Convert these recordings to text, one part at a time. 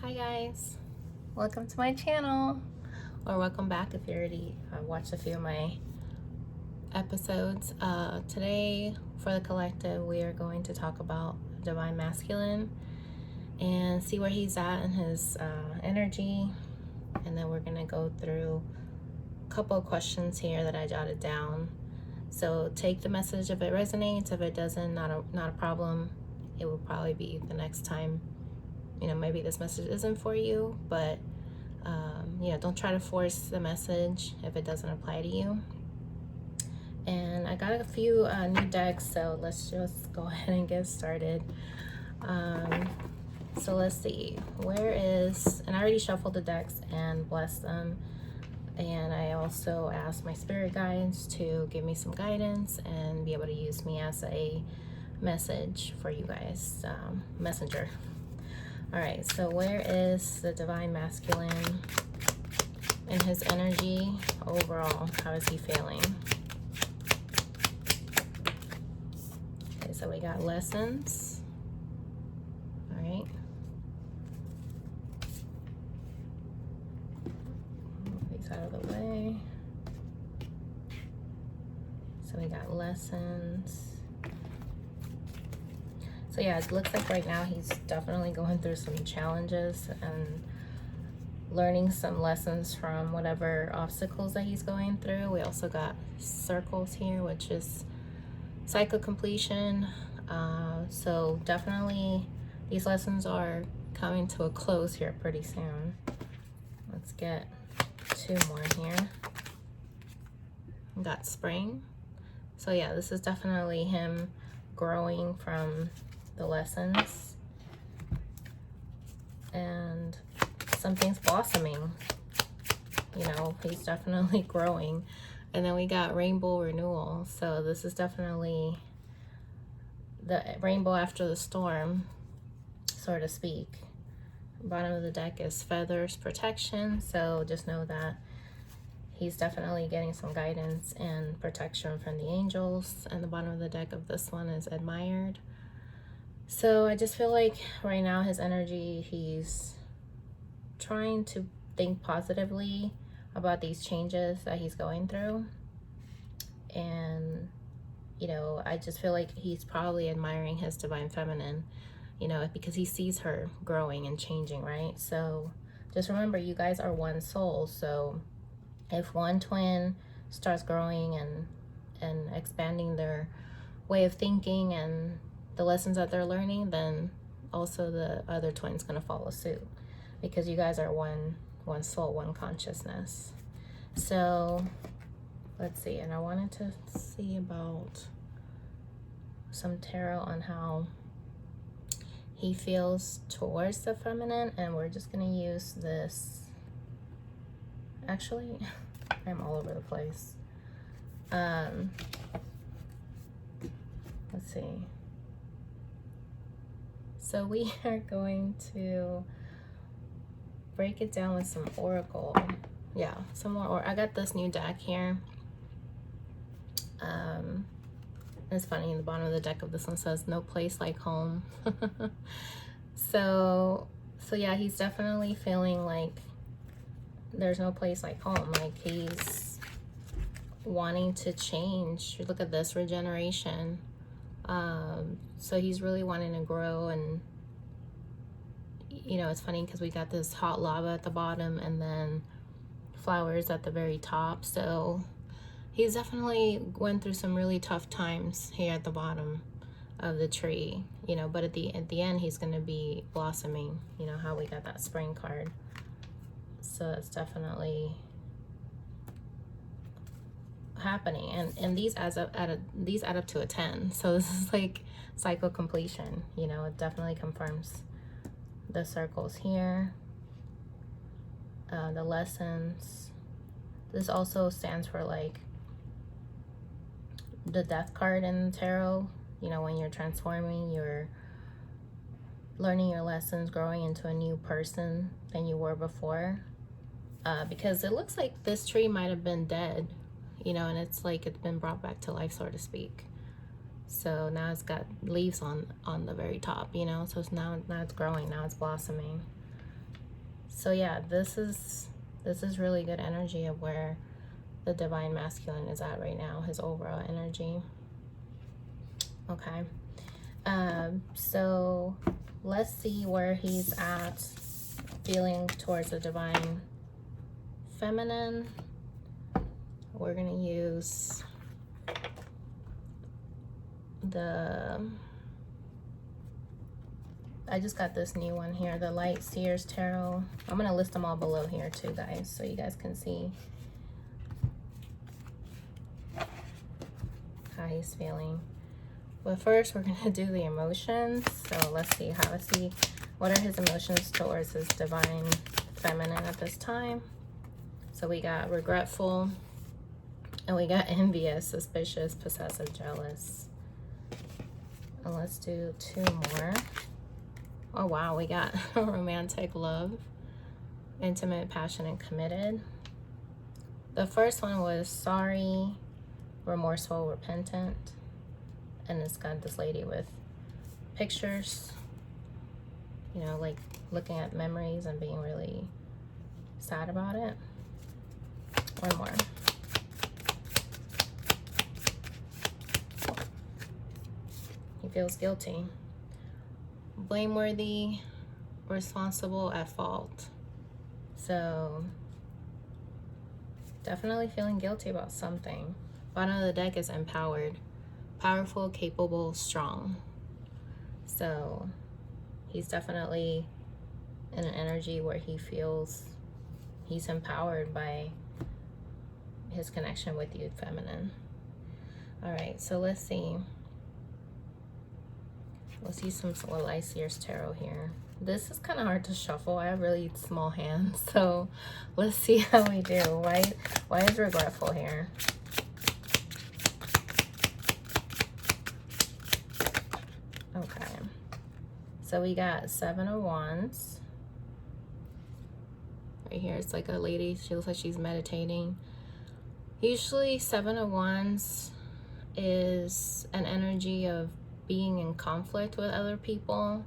Hi guys, welcome to my channel, or welcome back if you already watched a few of my episodes. Today for the collective we are going to talk about Divine Masculine and see where he's at in his energy, and then we're going to go through a couple of questions here that I jotted down. So take the message if it resonates. If it doesn't, not a problem. It will probably be the next time. You know, maybe this message isn't for you, but don't try to force the message if it doesn't apply to you. And I got a few new decks, so let's just go ahead and get started. So let's see, and I already shuffled the decks and blessed them, and I also asked my spirit guides to give me some guidance and be able to use me as a message for you guys, messenger. All right, so where is the Divine Masculine in his energy overall? How is he feeling? Okay, so we got lessons. All right. Move these out of the way. So we got lessons. So yeah, it looks like right now he's definitely going through some challenges and learning some lessons from whatever obstacles that he's going through. We also got circles here, which is cycle completion. So definitely these lessons are coming to a close here pretty soon. Let's get two more here. We got spring. So yeah, this is definitely him growing from the lessons, and something's blossoming. You know, he's definitely growing. And then we got rainbow renewal. So this is definitely the rainbow after the storm, so to speak. Bottom of the deck is feathers, protection. So just know that he's definitely getting some guidance and protection from the angels. And the bottom of the deck of this one is admired. So I just feel like right now his energy, he's trying to think positively about these changes that he's going through. And, you know, I just feel like he's probably admiring his divine feminine, you know, because he sees her growing and changing, right? So just remember, you guys are one soul. So if one twin starts growing and expanding their way of thinking and the lessons that they're learning, then also the other twin's going to follow suit, because you guys are one soul, one consciousness. So let's see, and I wanted to see about some tarot on how he feels towards the feminine, and we're just going to use this. Actually, I'm all over the place. Let's see. So we are going to break it down with some oracle. Yeah, some more. Or I got this new deck here. It's funny, in the bottom of the deck of this one says no place like home. So yeah, he's definitely feeling like there's no place like home. Like he's wanting to change. Look at this, regeneration. So he's really wanting to grow. And you know, it's funny because we got this hot lava at the bottom and then flowers at the very top. So he's definitely went through some really tough times here at the bottom of the tree, you know, but at the end he's going to be blossoming. You know how we got that spring card. So it's definitely happening, and these add up to a 10. So this is like cycle completion. You know, it definitely confirms the circles here, the lessons. This also stands for like the death card in tarot. You know, when you're transforming, you're learning your lessons, growing into a new person than you were before, because it looks like this tree might have been dead, you know, and it's like it's been brought back to life, so to speak. So now it's got leaves on the very top, you know, so it's now it's growing, now it's blossoming. So yeah, this is really good energy of where the divine masculine is at right now, his overall energy. Okay. So let's see where he's at feeling towards the divine feminine. We're gonna use I just got this new one here, the Light Seers Tarot. I'm gonna list them all below here too, guys, so you guys can see how he's feeling. But first, we're gonna do the emotions. So let's see what are his emotions towards his divine feminine at this time. So we got regretful, and we got envious, suspicious, possessive, jealous. And let's do 2 more. Oh wow, we got romantic, love, intimate, passionate, committed. The first one was sorry, remorseful, repentant. And it's got this lady with pictures, you know, like looking at memories and being really sad about it. One more. He feels guilty, blameworthy, responsible, at fault. So definitely feeling guilty about something. Bottom of the deck is empowered, powerful, capable, strong. So he's definitely in an energy where he feels he's empowered by his connection with you, feminine. All right, so let's see. Let's use some Light Seers Tarot here. This is kind of hard to shuffle. I have really small hands, so let's see how we do. Why is regretful here? Okay, so we got 7 of Wands. Right here, it's like a lady. She looks like she's meditating. Usually 7 of Wands is an energy of being in conflict with other people.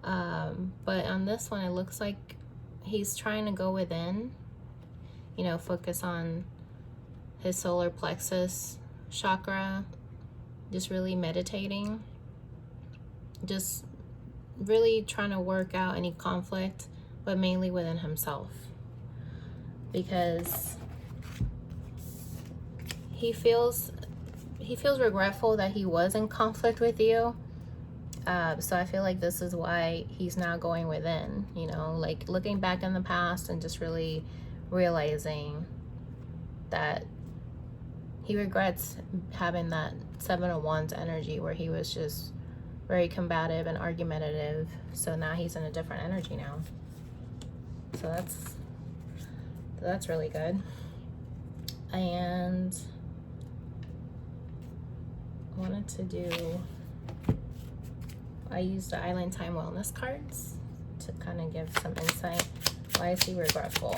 But on this one, it looks like he's trying to go within, you know, focus on his solar plexus chakra, just really meditating, just really trying to work out any conflict, but mainly within himself, because he feels regretful that he was in conflict with you. So I feel like this is why he's now going within, you know, like looking back in the past and just really realizing that he regrets having that 7 of Wands energy where he was just very combative and argumentative. So now he's in a different energy now. So that's really good. And I wanted to do, I used the Island Time Wellness cards to kind of give some insight. Why is he regretful?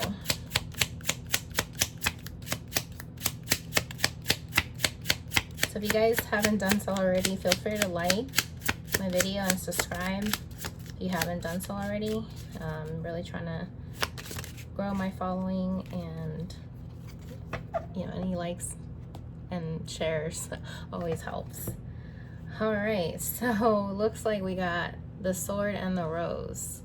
So if you guys haven't done so already, feel free to like my video and subscribe if you haven't done so already. I'm really trying to grow my following, and you know, any likes and shares always helps. All right, so looks like we got the Sword and the Rose.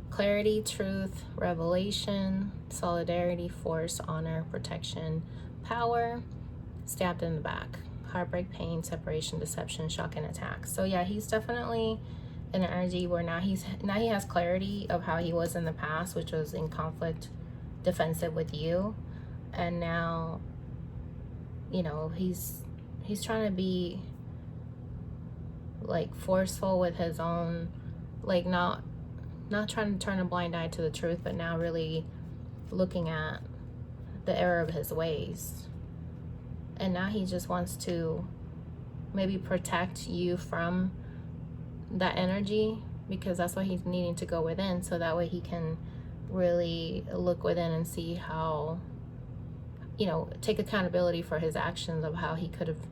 Clarity, truth, revelation, solidarity, force, honor, protection, power, stabbed in the back, heartbreak, pain, separation, deception, shock, and attack. So yeah, he's definitely in an energy where now he has clarity of how he was in the past, which was in conflict, defensive with you, and now, you know, he's trying to be like forceful with his own, like not trying to turn a blind eye to the truth, but now really looking at the error of his ways. And now he just wants to maybe protect you from that energy, because that's why he's needing to go within, so that way he can really look within and see how, you know, take accountability for his actions of how he could have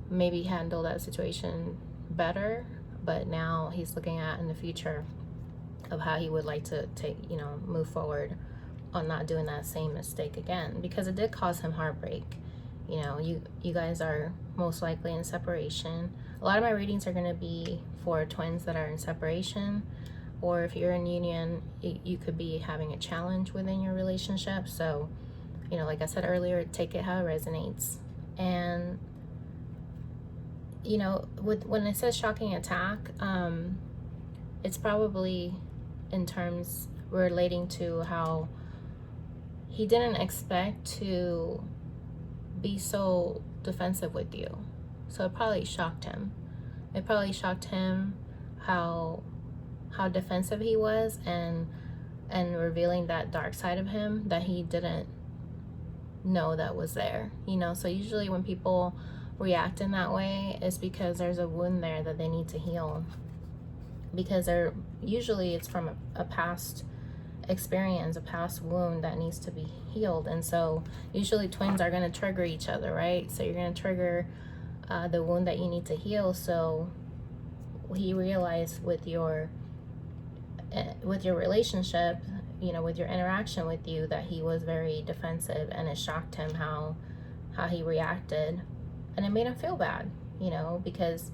maybe handled that situation better. But now he's looking at in the future of how he would like to move forward on not doing that same mistake again, because it did cause him heartbreak. You guys are most likely in separation. A lot of my readings are going to be for twins that are in separation, or if you're in union, you could be having a challenge within your relationship. So, like I said earlier, take it how it resonates. And, when it says shocking attack, it's probably in terms relating to how he didn't expect to be so defensive with you. So it probably shocked him. It probably shocked him how defensive he was, and revealing that dark side of him that he didn't know that was there. So usually when people react in that way, it's because there's a wound there that they need to heal, because usually it's from a past experience, a past wound that needs to be healed. And so usually twins are going to trigger each other, right? So you're going to trigger the wound that you need to heal. So he realized with your relationship, with your interaction with you, that he was very defensive, and it shocked him how he reacted, and it made him feel bad, because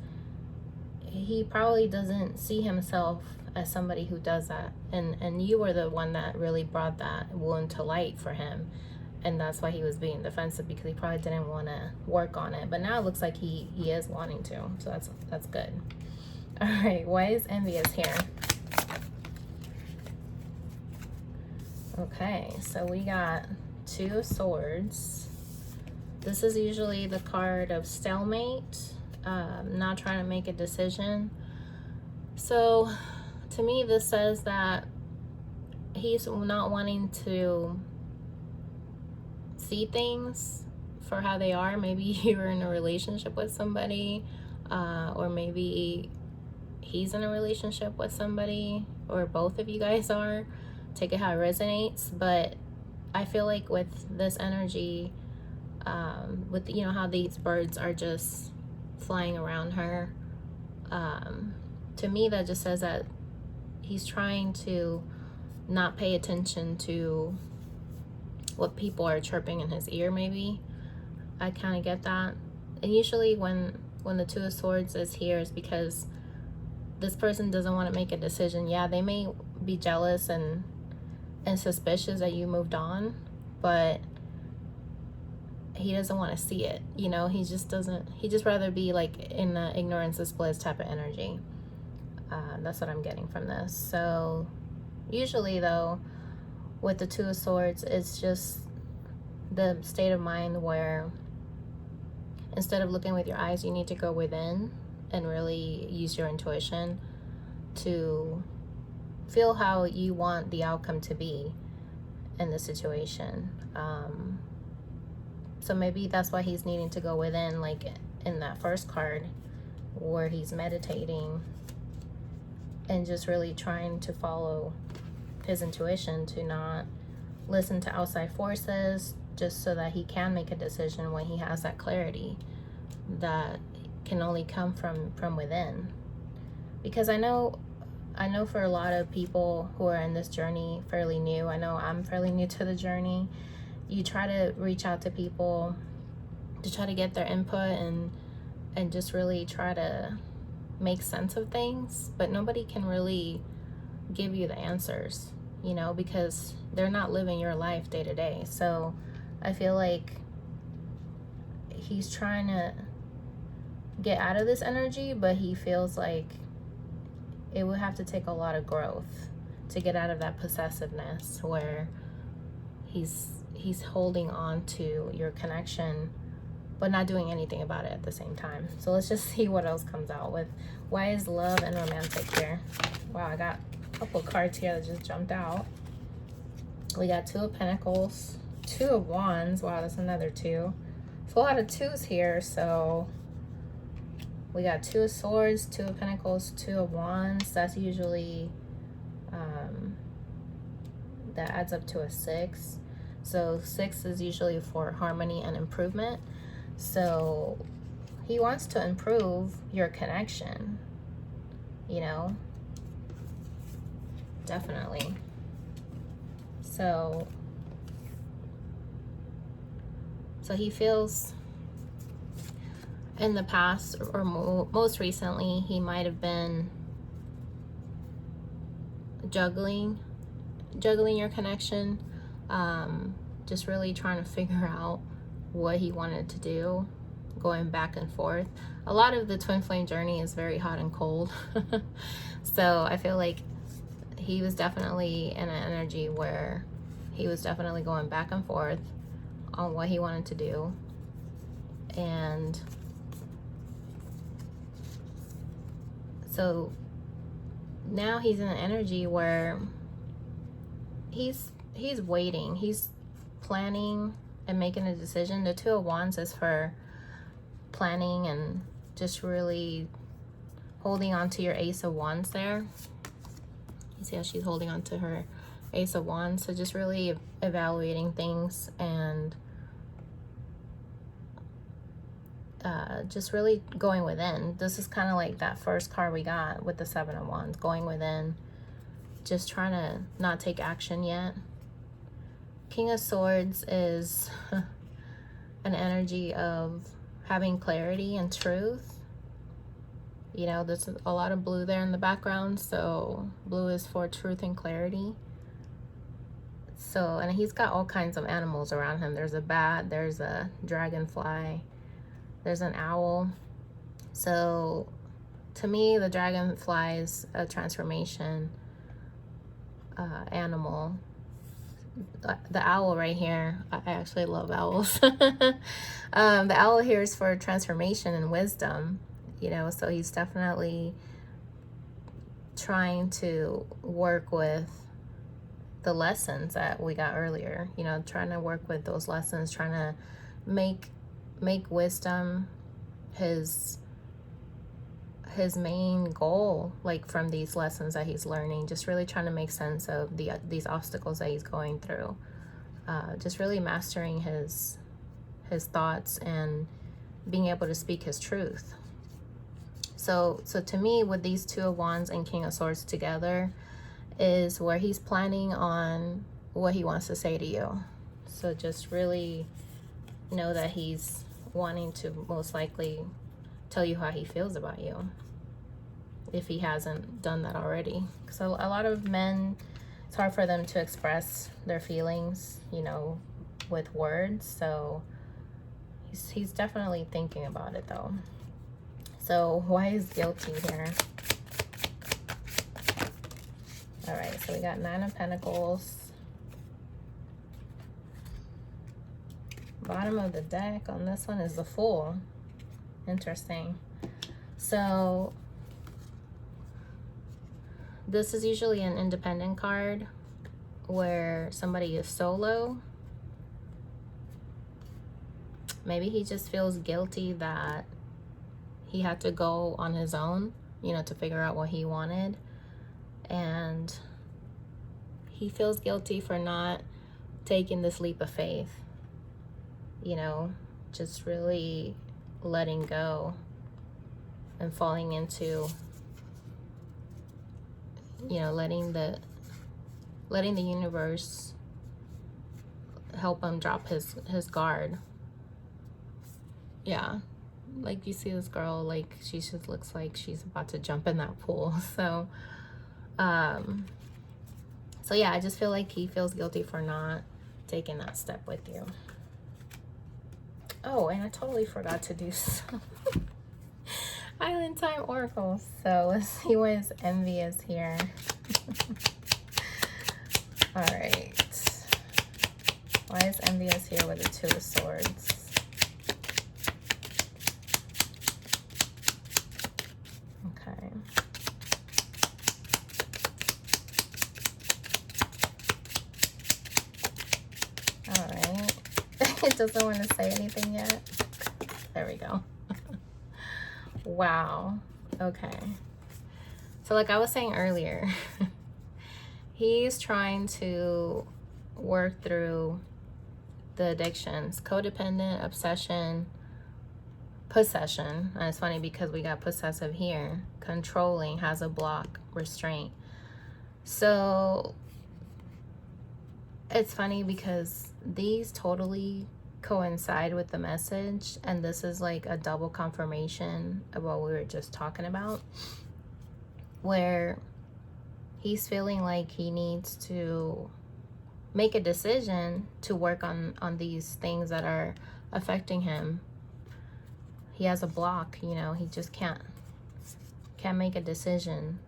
he probably doesn't see himself as somebody who does that, and you were the one that really brought that wound to light for him, and that's why he was being defensive, because he probably didn't want to work on it. But now it looks like he is wanting to, so that's good. All right, why is envious here? Okay, so we got Two of Swords. This is usually the card of stalemate, not trying to make a decision. So to me, this says that he's not wanting to see things for how they are. Maybe you're in a relationship with somebody, or maybe he's in a relationship with somebody, or both of you guys are. Take it how it resonates. But I feel like with this energy, with how these birds are just flying around her, to me that just says that he's trying to not pay attention to what people are chirping in his ear. Maybe I kind of get that. And usually when the Two of Swords is here, is because this person doesn't want to make a decision. Yeah, they may be jealous and suspicious that you moved on, but he doesn't want to see it. He just rather be like in the ignorance is bliss type of energy. That's what I'm getting from this. So usually though, with the Two of Swords, it's just the state of mind where instead of looking with your eyes, you need to go within and really use your intuition to feel how you want the outcome to be in the situation. So maybe that's why he's needing to go within, like in that first card where he's meditating and just really trying to follow his intuition, to not listen to outside forces, just so that he can make a decision when he has that clarity that can only come from within. Because I know for a lot of people who are in this journey fairly new, I know I'm fairly new to the journey, you try to reach out to people to try to get their input and just really try to make sense of things, but nobody can really give you the answers, because they're not living your life day to day. So I feel like he's trying to get out of this energy, but he feels like it would have to take a lot of growth to get out of that possessiveness where he's holding on to your connection but not doing anything about it at the same time. So let's just see what else comes out with why is love and romantic here. Wow, I got a couple cards here that just jumped out. We got Two of Pentacles, Two of Wands. Wow, that's another two. It's a lot of twos here. So we got Two of Swords, Two of Pentacles, Two of Wands. That's usually that adds up to a 6. So 6 is usually for harmony and improvement. So he wants to improve your connection, definitely. So he feels in the past, or most recently, he might have been juggling your connection, just really trying to figure out what he wanted to do, going back and forth. A lot of the twin flame journey is very hot and cold. So I feel like he was definitely in an energy where he was definitely going back and forth on what he wanted to do. And so now he's in an energy where he's waiting, he's planning and making a decision. The Two of Wands is for planning and just really holding on to your Ace of Wands there. You see how she's holding on to her Ace of Wands. So just really evaluating things and just really going within. This is kind of like that first card we got with the Seven of Wands, going within, just trying to not take action yet. King of Swords is an energy of having clarity and truth. You know, there's a lot of blue there in the background, so blue is for truth and clarity. So, and he's got all kinds of animals around him. There's a bat, there's a dragonfly, there's an owl. So to me, the dragonfly is a transformation animal. The owl right here, I actually love owls. The owl here is for transformation and wisdom, you know, so he's definitely trying to work with the lessons that we got earlier, you know, trying to work with those lessons, trying to make wisdom his main goal, like from these lessons that he's learning, just really trying to make sense of these obstacles that he's going through, just really mastering his thoughts and being able to speak his truth. So to me, with these Two of Wands and King of Swords together, is where he's planning on what he wants to say to you. So just really know that he's wanting to most likely tell you how he feels about you, if he hasn't done that already. So a lot of men, it's hard for them to express their feelings, you know, with words. So he's definitely thinking about it though. So why is guilty here? All right, so we got Nine of Pentacles. Bottom of the deck on this one is the Fool. Interesting. So this is usually an independent card where somebody is solo. Maybe he just feels guilty that he had to go on his own, you know, to figure out what he wanted. And he feels guilty for not taking this leap of faith, you know, just really letting go and falling into, you know, letting the universe help him drop his guard. Yeah, like you see this girl, like she just looks like she's about to jump in that pool. So so yeah, I just feel like he feels guilty for not taking that step with you. Oh, and I totally forgot to do some Island Time Oracle. So let's see what his envy is here. All right. Why is envious here with the Two of Swords? Okay. All right. It doesn't want to say anything yet. There we go. Wow. Okay. So like I was saying earlier, he's trying to work through the addictions, codependent, obsession, possession. And it's funny because we got possessive here. Controlling, has a block, restraint. So it's funny because these totally coincide with the message, and this is like a double confirmation of what we were just talking about, where he's feeling like he needs to make a decision to work on these things that are affecting him. He has a block, you know, he just can't make a decision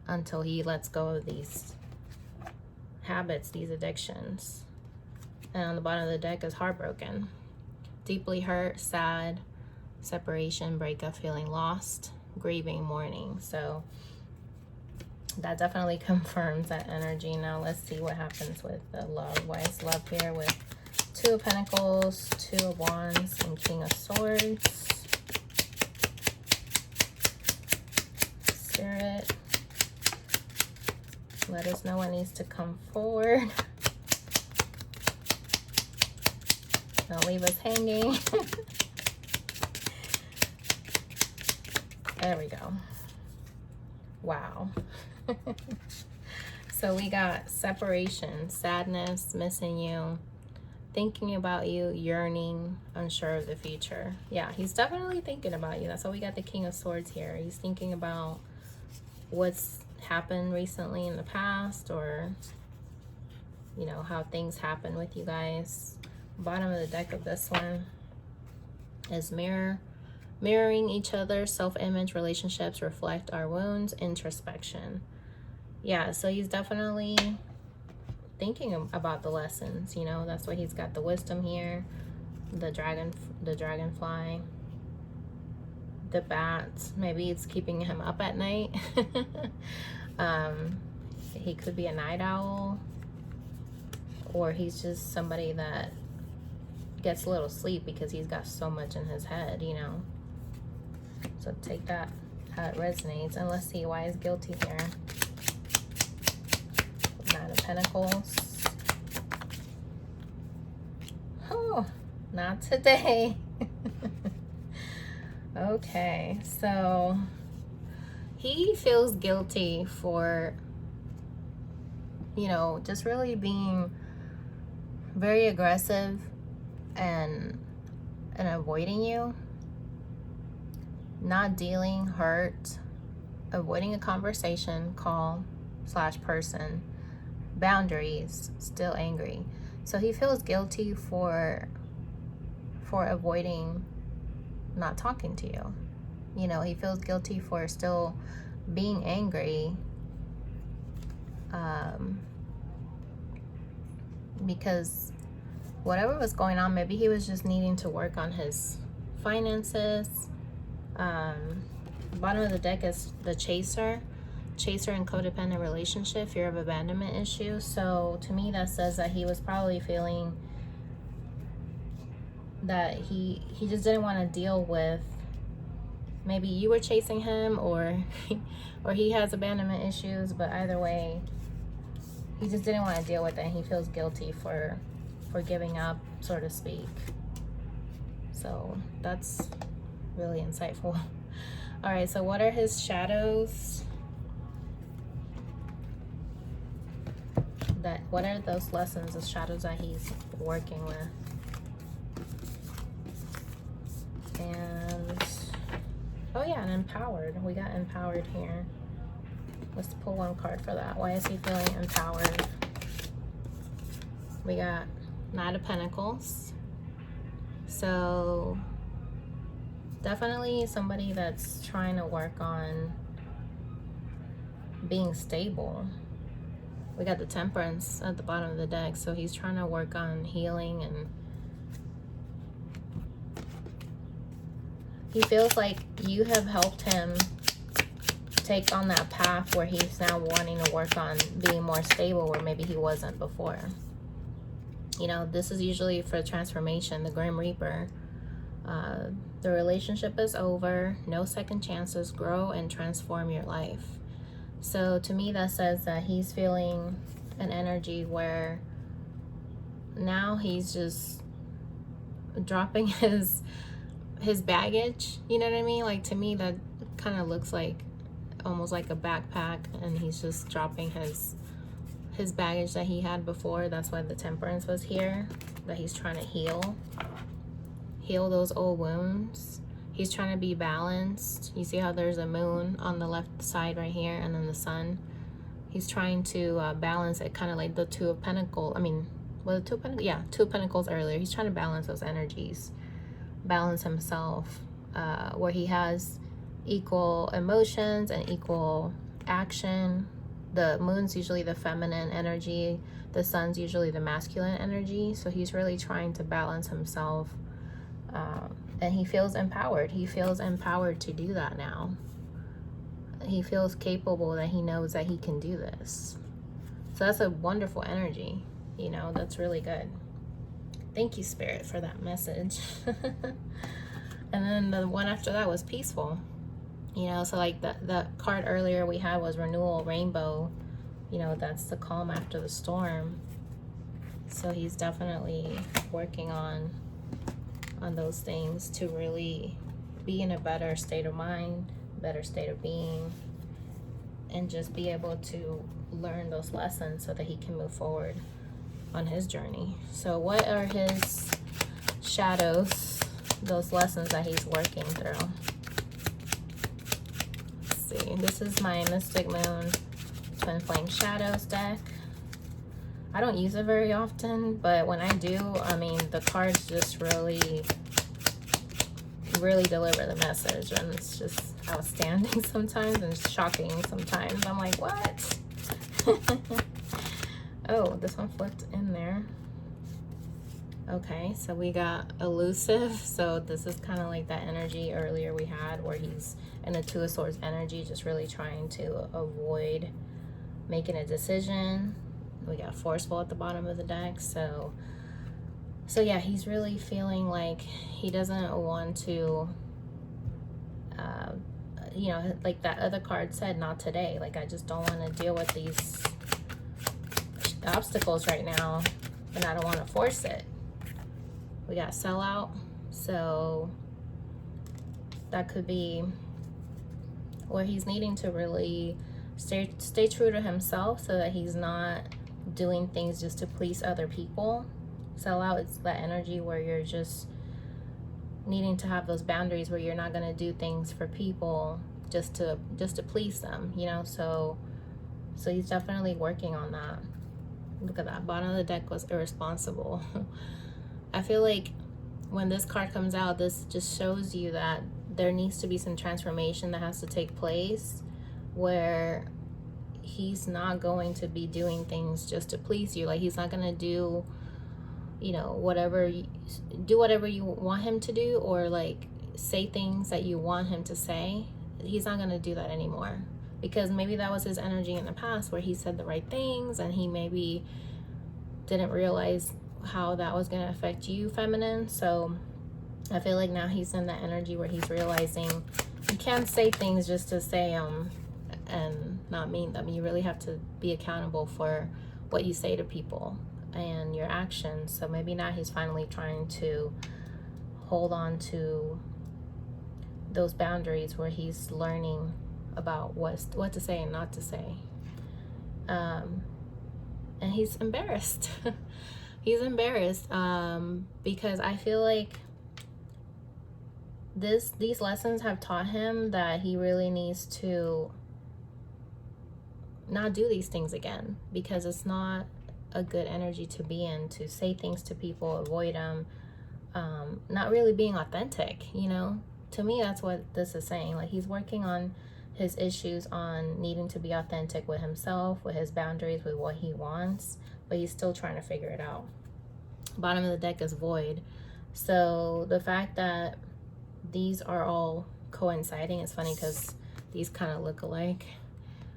until he lets go of these habits, these addictions. And on the bottom of the deck is heartbroken, deeply hurt, sad, separation, breakup, feeling lost, grieving, mourning. So that definitely confirms that energy. Now let's see what happens with the love. Why is love here with Two of Pentacles, Two of Wands, and King of Swords? Spirit, let us know what needs to come forward. Don't leave us hanging. There we go. Wow. So we got separation, sadness, missing you, thinking about you, yearning, unsure of the future. Yeah, he's definitely thinking about you. That's why we got the King of Swords here. He's thinking about what's happened recently in the past, or, you know, how things happen with you guys. Bottom of the deck of this one is mirroring each other, self-image, relationships reflect our wounds, introspection. Yeah, so he's definitely thinking about the lessons, you know. That's why he's got the wisdom here, the dragonfly, the bats. Maybe it's keeping him up at night. He could be a night owl, or he's just somebody that gets a little sleep because he's got so much in his head, you know. So take that how it resonates. And let's see, why is guilty here? Nine of Pentacles. Oh, not today. Okay, so he feels guilty for, you know, just really being very aggressive and avoiding you, not dealing, hurt, avoiding a conversation, call / person, boundaries, still angry. So he feels guilty for avoiding not talking to you. You know, he feels guilty for still being angry, because whatever was going on, maybe he was just needing to work on his finances. Bottom of the deck is the chaser and codependent relationship, fear of abandonment issue. So to me, that says that he was probably feeling that he just didn't want to deal with, maybe you were chasing him, or he has abandonment issues, but either way, he just didn't want to deal with it, and he feels guilty for giving up, so to speak. So that's really insightful. All right, so what are his shadows? What are those lessons, the shadows that he's working with? And oh yeah, and empowered. We got empowered here. Let's pull one card for that. Why is he feeling empowered? We got Knight of Pentacles. So definitely somebody that's trying to work on being stable. We got the Temperance at the bottom of the deck. So he's trying to work on healing, and he feels like you have helped him take on that path where he's now wanting to work on being more stable where maybe he wasn't before. You know, this is usually for transformation, the Grim Reaper. The relationship is over, no second chances, grow and transform your life. So to me, that says that he's feeling an energy where now he's just dropping his baggage, you know what I mean? Like, to me, that kind of looks like almost like a backpack, and he's just dropping his baggage that he had before. That's why the Temperance was here, that he's trying to heal those old wounds. He's trying to be balanced. You see how there's a moon on the left side right here, and then the sun. He's trying to balance it, kind of like the Two of Pentacles. I mean, well, the Two of Pentacles, yeah, Two of Pentacles earlier. He's trying to balance those energies, balance himself, where he has equal emotions and equal action. The moon's usually the feminine energy. The sun's usually the masculine energy. So he's really trying to balance himself. And he feels empowered. He feels empowered to do that now. He feels capable, that he knows that he can do this. So that's a wonderful energy. You know, that's really good. Thank you, Spirit, for that message. And then the one after that was peaceful. You know, so like the card earlier we had was Renewal, Rainbow. You know, that's the calm after the storm. So he's definitely working on those things to really be in a better state of mind, better state of being, and just be able to learn those lessons so that he can move forward on his journey. So what are his shadows, those lessons that he's working through? Let's see. This is my Mystic Moon Twin Flame Shadows deck. I don't use it very often, but when I do, I mean, the cards just really deliver the message, and it's just outstanding sometimes and shocking sometimes. I'm like, what? Oh, this one flipped in there. Okay, so we got elusive. So this is kind of like that energy earlier we had, where he's in a Two of Swords energy, just really trying to avoid making a decision. We got forceful at the bottom of the deck. So yeah, he's really feeling like he doesn't want to, you know, like that other card said, not today. Like, I just don't want to deal with these obstacles right now, and I don't want to force it. We got sellout. So that could be where he's needing to really stay true to himself, so that he's not doing things just to please other people. Sell out is that energy where you're just needing to have those boundaries, where you're not going to do things for people just to please them, you know. So he's definitely working on that. Look at that, bottom of the deck was irresponsible. I feel like when this card comes out, this just shows you that there needs to be some transformation that has to take place, where he's not going to be doing things just to please you. Like, he's not going to do, you know, whatever you want him to do, or like say things that you want him to say. He's not going to do that anymore, because maybe that was his energy in the past, where he said the right things and he maybe didn't realize how that was going to affect you, feminine. So I feel like now he's in that energy where he's realizing you can't say things just to say them and not mean them. You really have to be accountable for what you say to people and your actions. So maybe now he's finally trying to hold on to those boundaries, where he's learning about what to say and not to say. And he's embarrassed. He's embarrassed because I feel like these lessons have taught him that he really needs to not do these things again, because it's not a good energy to be in, to say things to people, avoid them, not really being authentic, you know. To me, that's what this is saying. Like, he's working on his issues on needing to be authentic with himself, with his boundaries, with what he wants, but he's still trying to figure it out. Bottom of the deck is void. So the fact that these are all coinciding is funny, because these kind of look alike.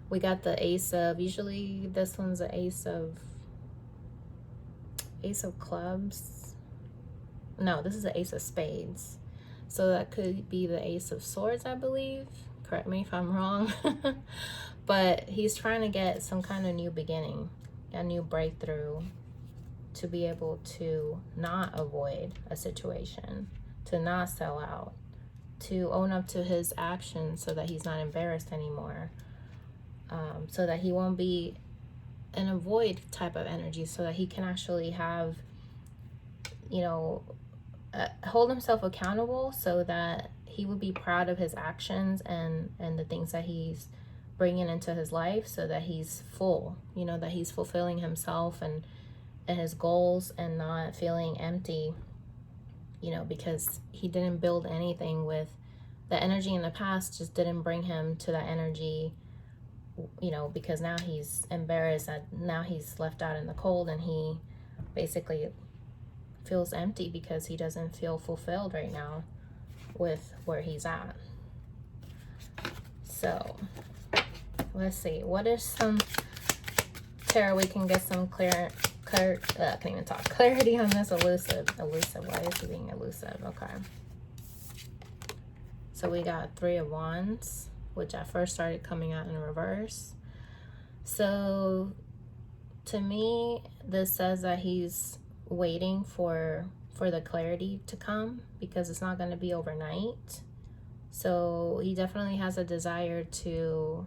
We got the ace of, usually this one's the ace of clubs. No, this is the ace of spades. So that could be the ace of swords, I believe. Correct me if I'm wrong. But he's trying to get some kind of new beginning, a new breakthrough, to be able to not avoid a situation, to not sell out, to own up to his actions so that he's not embarrassed anymore. So that he won't be in a void type of energy, so that he can actually have, you know, hold himself accountable, so that he would be proud of his actions and the things that he's bringing into his life, so that he's full, you know, that he's fulfilling himself and his goals and not feeling empty, you know, because he didn't build anything with the energy in the past, just didn't bring him to that energy, you know, because now he's embarrassed, that now he's left out in the cold, and he basically feels empty because he doesn't feel fulfilled right now with where he's at. So let's see, what is some tarot we can get some clarity on this elusive. Why is he being elusive? Okay, so we got 3 of Wands, which at first started coming out in reverse. So to me, this says that he's waiting for the clarity to come, because it's not going to be overnight. So he definitely has a desire to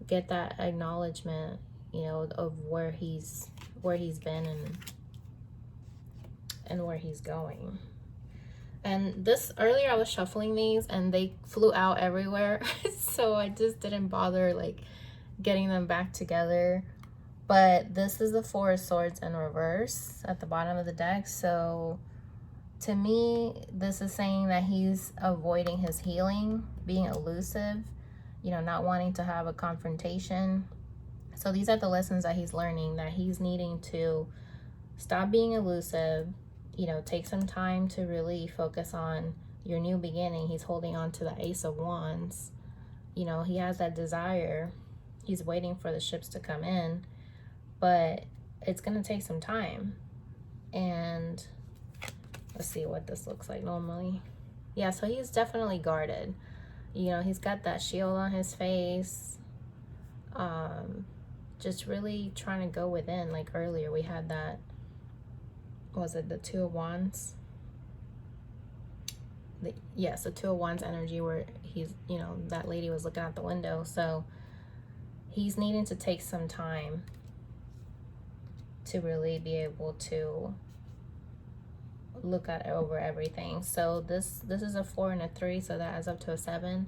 get that acknowledgement, you know, of where he's been and where he's going. And this, earlier I was shuffling these and they flew out everywhere. So I just didn't bother like getting them back together. But this is the 4 of Swords in reverse at the bottom of the deck. So to me, this is saying that he's avoiding his healing, being elusive, you know, not wanting to have a confrontation. So these are the lessons that he's learning, that he's needing to stop being elusive, you know, take some time to really focus on your new beginning. He's holding on to the Ace of Wands. You know, he has that desire. He's waiting for the ships to come in, but it's going to take some time. And let's see what this looks like normally. Yeah, so he's definitely guarded. You know, he's got that shield on his face. Just really trying to go within. Like earlier we had that, was it the 2 of Wands? Yes, the 2 of Wands energy, where he's, you know, that lady was looking out the window. So he's needing to take some time to really be able to look at over everything. So this is a 4 and a 3, so that adds up to a 7.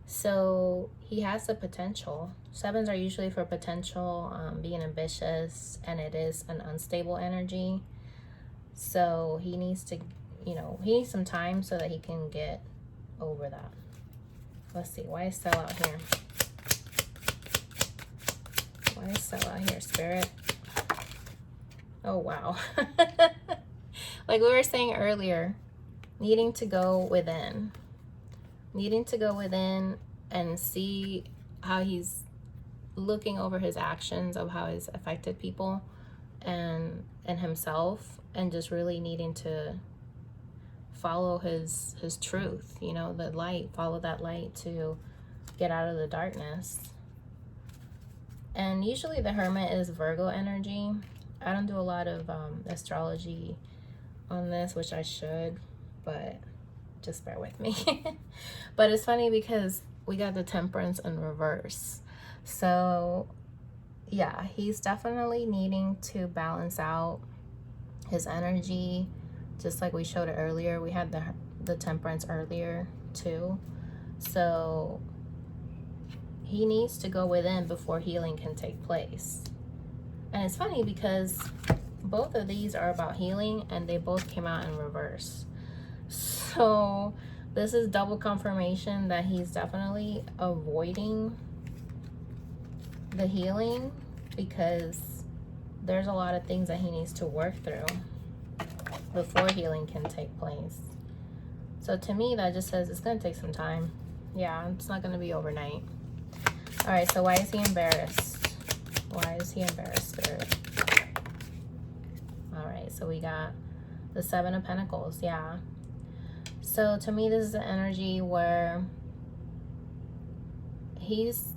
So he has the potential. 7s are usually for potential, being ambitious, and it is an unstable energy. So he needs to, you know, he needs some time so that he can get over that. Let's see, why is Sell out here? Why is Sell out here, Spirit? Oh, wow. Like we were saying earlier, needing to go within. Needing to go within and see how he's looking over his actions, of how he's affected people and himself, and just really needing to follow his truth, you know, the light, follow that light to get out of the darkness. And usually the Hermit is Virgo energy. I don't do a lot of astrology on this, which I should, but just bear with me. But it's funny because we got the Temperance in reverse. So yeah, he's definitely needing to balance out his energy, just like we showed it earlier. We had the Temperance earlier too. So he needs to go within before healing can take place. And it's funny because both of these are about healing, and they both came out in reverse. So this is double confirmation that he's definitely avoiding the healing, because there's a lot of things that he needs to work through before healing can take place. So to me, that just says it's going to take some time. Yeah, it's not going to be overnight. All right, so why is he embarrassed? Why is he embarrassed, Spirit? All right, so we got the 7 of Pentacles. Yeah. So to me, this is the energy where he's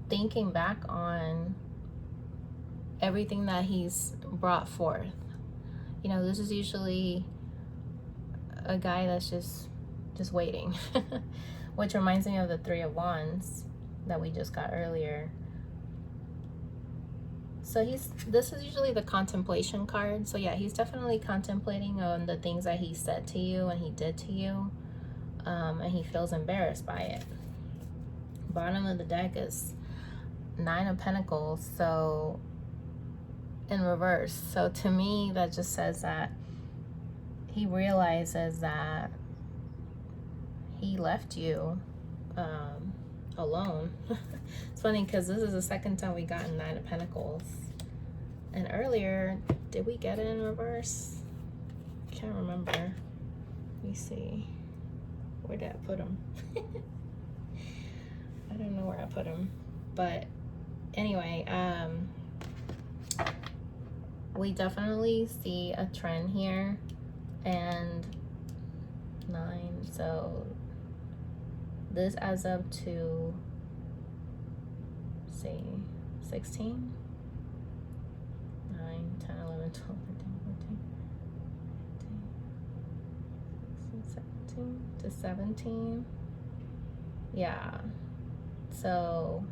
thinking back on everything that he's brought forth. You know, this is usually a guy that's just just waiting. Which reminds me of the Three of Wands that we just got earlier. So this is usually the contemplation card. So yeah, he's definitely contemplating on the things that he said to you and he did to you. And he feels embarrassed by it. Bottom of the deck is Nine of Pentacles, so in reverse. So to me, that just says that he realizes that he left you alone. It's funny because this is the second time we got Nine of Pentacles. And earlier, did we get it in reverse? Can't remember. Let me see. Where did I put him? I don't know where I put him. But anyway, we definitely see a trend here. And 9, so this adds up to, see, 16, 9, 10, 11, 12, 13, 14, 15, 16, 17 to 17. Yeah, so,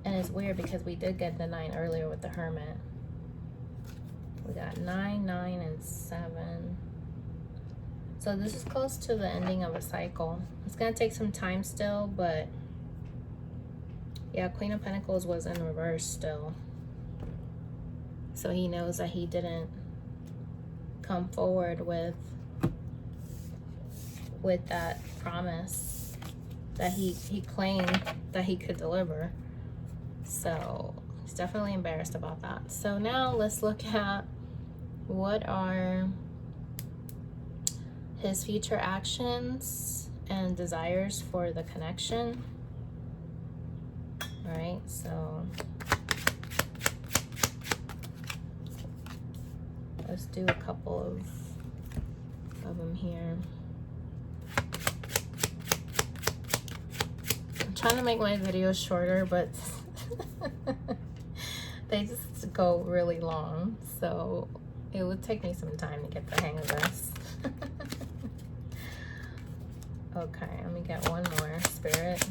and it's weird because we did get the 9 earlier with the Hermit. We got 9, 9, and 7. So this is close to the ending of a cycle. It's gonna take some time still, but yeah, Queen of Pentacles was in reverse still. So he knows that he didn't come forward with that promise that he claimed that he could deliver. So he's definitely embarrassed about that. So now let's look at what are his future actions and desires for the connection. All right, so let's do a couple of them here. I'm trying to make my videos shorter, but they just go really long, so it would take me some time to get the hang of this. Okay, let me get one more, Spirit.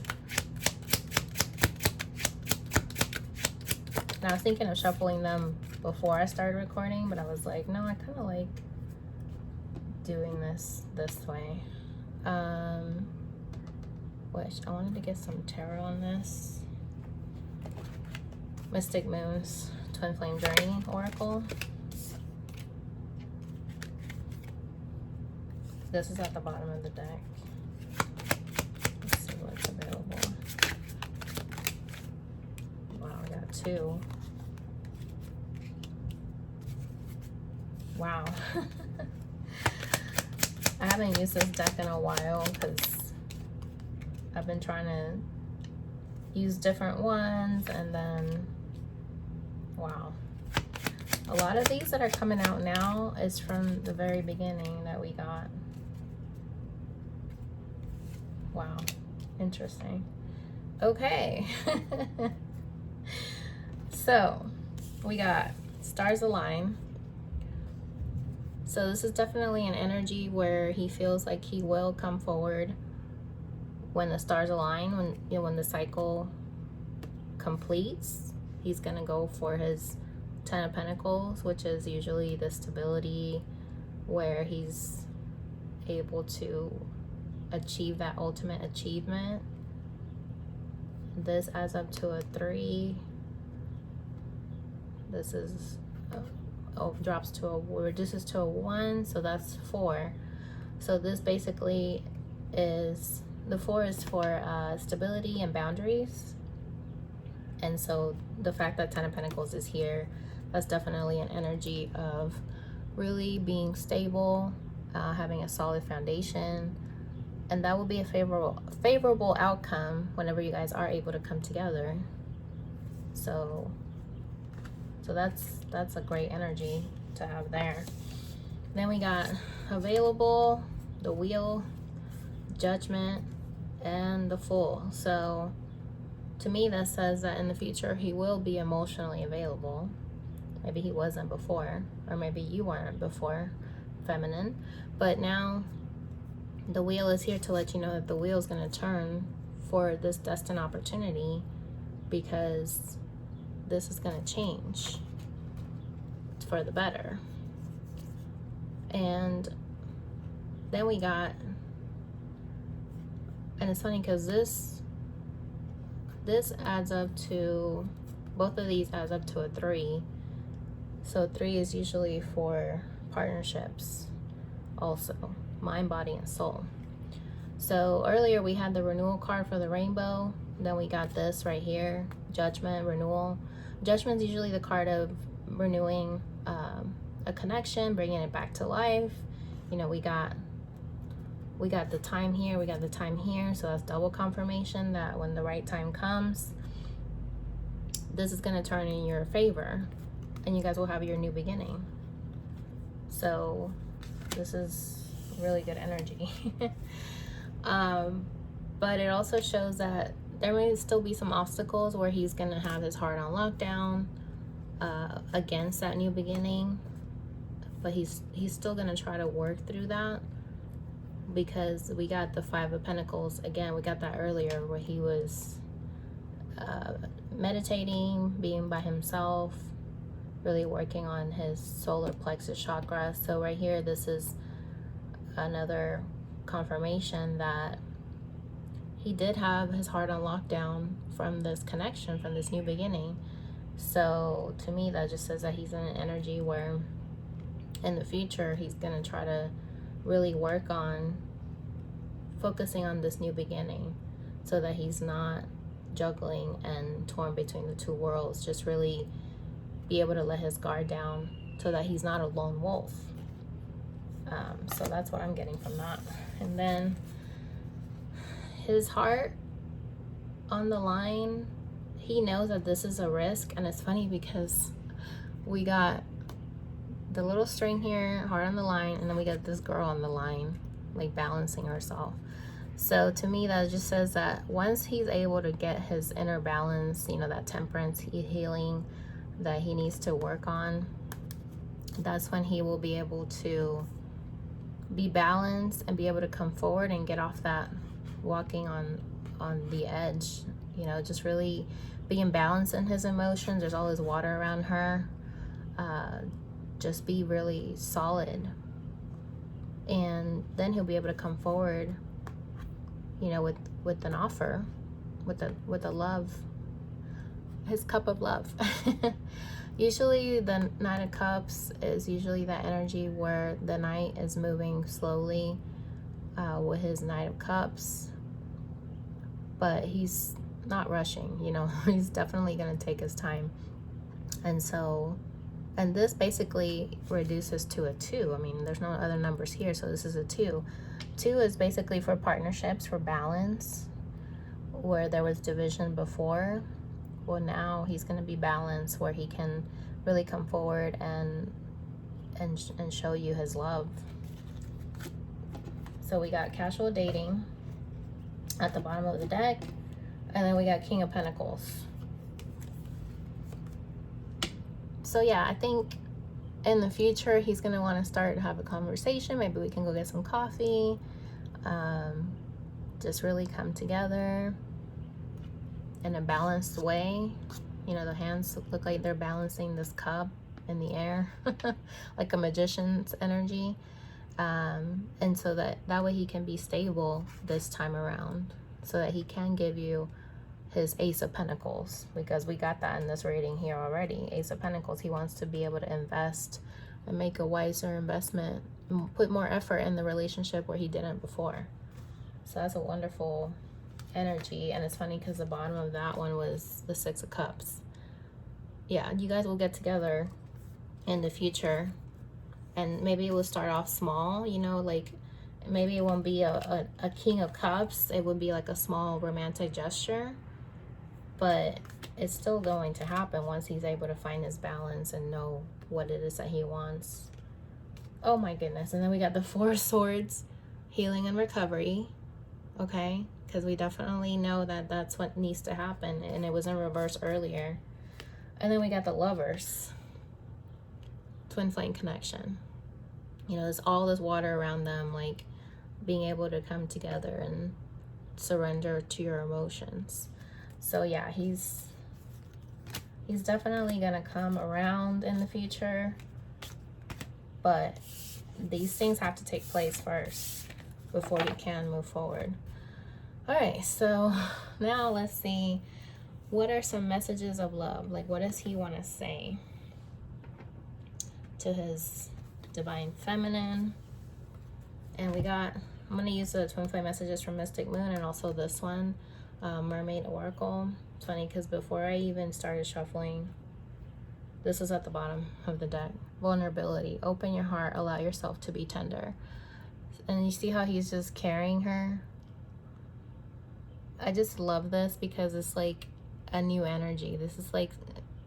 Now I was thinking of shuffling them before I started recording, but I was like, no, I kind of like doing this way. Which I wanted to get some tarot on this. Mystic Moon's Twin Flame Journey Oracle. This is at the bottom of the deck. Let's see what's available. Wow, we got 2. Wow. I haven't used this deck in a while because I've been trying to use different ones, and then wow. A lot of these that are coming out now is from the very beginning that we got. Wow, interesting. Okay. So we got stars align. So this is definitely an energy where he feels like he will come forward when the stars align, when the cycle completes. He's gonna go for his 10 of Pentacles, which is usually the stability where he's able to achieve that ultimate achievement. This adds up to a 3. This is drops to reduces to a 1, so that's 4. So this basically is, the 4 is for stability and boundaries. And so the fact that 10 of Pentacles is here, that's definitely an energy of really being stable, having a solid foundation, and that will be a favorable outcome whenever you guys are able to come together. So that's a great energy to have there. Then we got available, the Wheel, Judgment, and the Fool. So to me, that says that in the future he will be emotionally available. Maybe he wasn't before, or maybe you weren't before, feminine. But now the wheel is here to let you know that the wheel is going to turn for this destined opportunity, because this is going to change for the better. And then we got, and it's funny because this adds up to, both of these adds up to a 3. So 3 is usually for partnerships also, mind, body, and soul. So earlier we had the renewal card for the rainbow. Then we got this right here, judgment, renewal. Judgment is usually the card of renewing a connection, bringing it back to life. You know, we got the time here, we got the time here. So that's double confirmation that when the right time comes, this is going to turn in your favor and you guys will have your new beginning. So this is really good energy. But it also shows that there may still be some obstacles where he's going to have his heart on lockdown against that new beginning, but he's still going to try to work through that, because we got the 5 of Pentacles again. We got that earlier where he was meditating, being by himself, really working on his solar plexus chakra. So right here, this is another confirmation that he did have his heart on lockdown from this connection, from this new beginning. So to me, that just says that he's in an energy where in the future he's going to try to really work on focusing on this new beginning, so that he's not juggling and torn between the two worlds. Just really be able to let his guard down so that he's not a lone wolf. So that's what I'm getting from that. And then his heart on the line, he knows that this is a risk. And it's funny because we got the little string here, heart on the line, and then we got this girl on the line, like balancing herself. So to me, that just says that once he's able to get his inner balance, you know, that temperance, healing that he needs to work on, that's when he will be able to be balanced and be able to come forward and get off that walking on the edge, you know, just really being balanced in his emotions. There's all this water around her. Just be really solid, and then he'll be able to come forward, you know, with an offer, with a love, his cup of love. Usually the Knight of Cups is usually that energy where the Knight is moving slowly with his Knight of Cups, but he's not rushing, you know. He's definitely going to take his time. And so, and this basically reduces to a 2. I mean, there's no other numbers here, so this is a 2. 2 is basically for partnerships, for balance, where there was division before. Well, now he's going to be balanced, where he can really come forward and show you his love. So we got casual dating at the bottom of the deck, and then we got King of Pentacles. So yeah, I think in the future he's going to want to start to have a conversation. Maybe we can go get some coffee, just really come together in a balanced way. You know, the hands look like they're balancing this cup in the air, like a magician's energy. And so that way he can be stable this time around, so that he can give you his Ace of Pentacles, because we got that in this reading here already. Ace of Pentacles, he wants to be able to invest and make a wiser investment, put more effort in the relationship where he didn't before. So that's a wonderful energy. And it's funny because the bottom of that one was the 6 of Cups. Yeah, you guys will get together in the future, and maybe it will start off small, you know, like maybe it won't be a King of Cups. It would be like a small romantic gesture, but it's still going to happen once he's able to find his balance and know what it is that he wants. Oh my goodness. And then we got the 4 of Swords, healing and recovery. Okay, because we definitely know that that's what needs to happen, and it was in reverse earlier. And then we got the Lovers, twin flame connection. You know, there's all this water around them, like being able to come together and surrender to your emotions. So yeah, he's definitely gonna come around in the future, but these things have to take place first before you can move forward. All right, so now let's see, what are some messages of love? Like, what does he want to say to his divine feminine? And we got, I'm going to use the twin flame messages from Mystic Moon and also this one, Mermaid Oracle. It's funny because before I even started shuffling, this is at the bottom of the deck. Vulnerability. Open your heart. Allow yourself to be tender. And you see how he's just carrying her? I just love this because it's like a new energy. This is like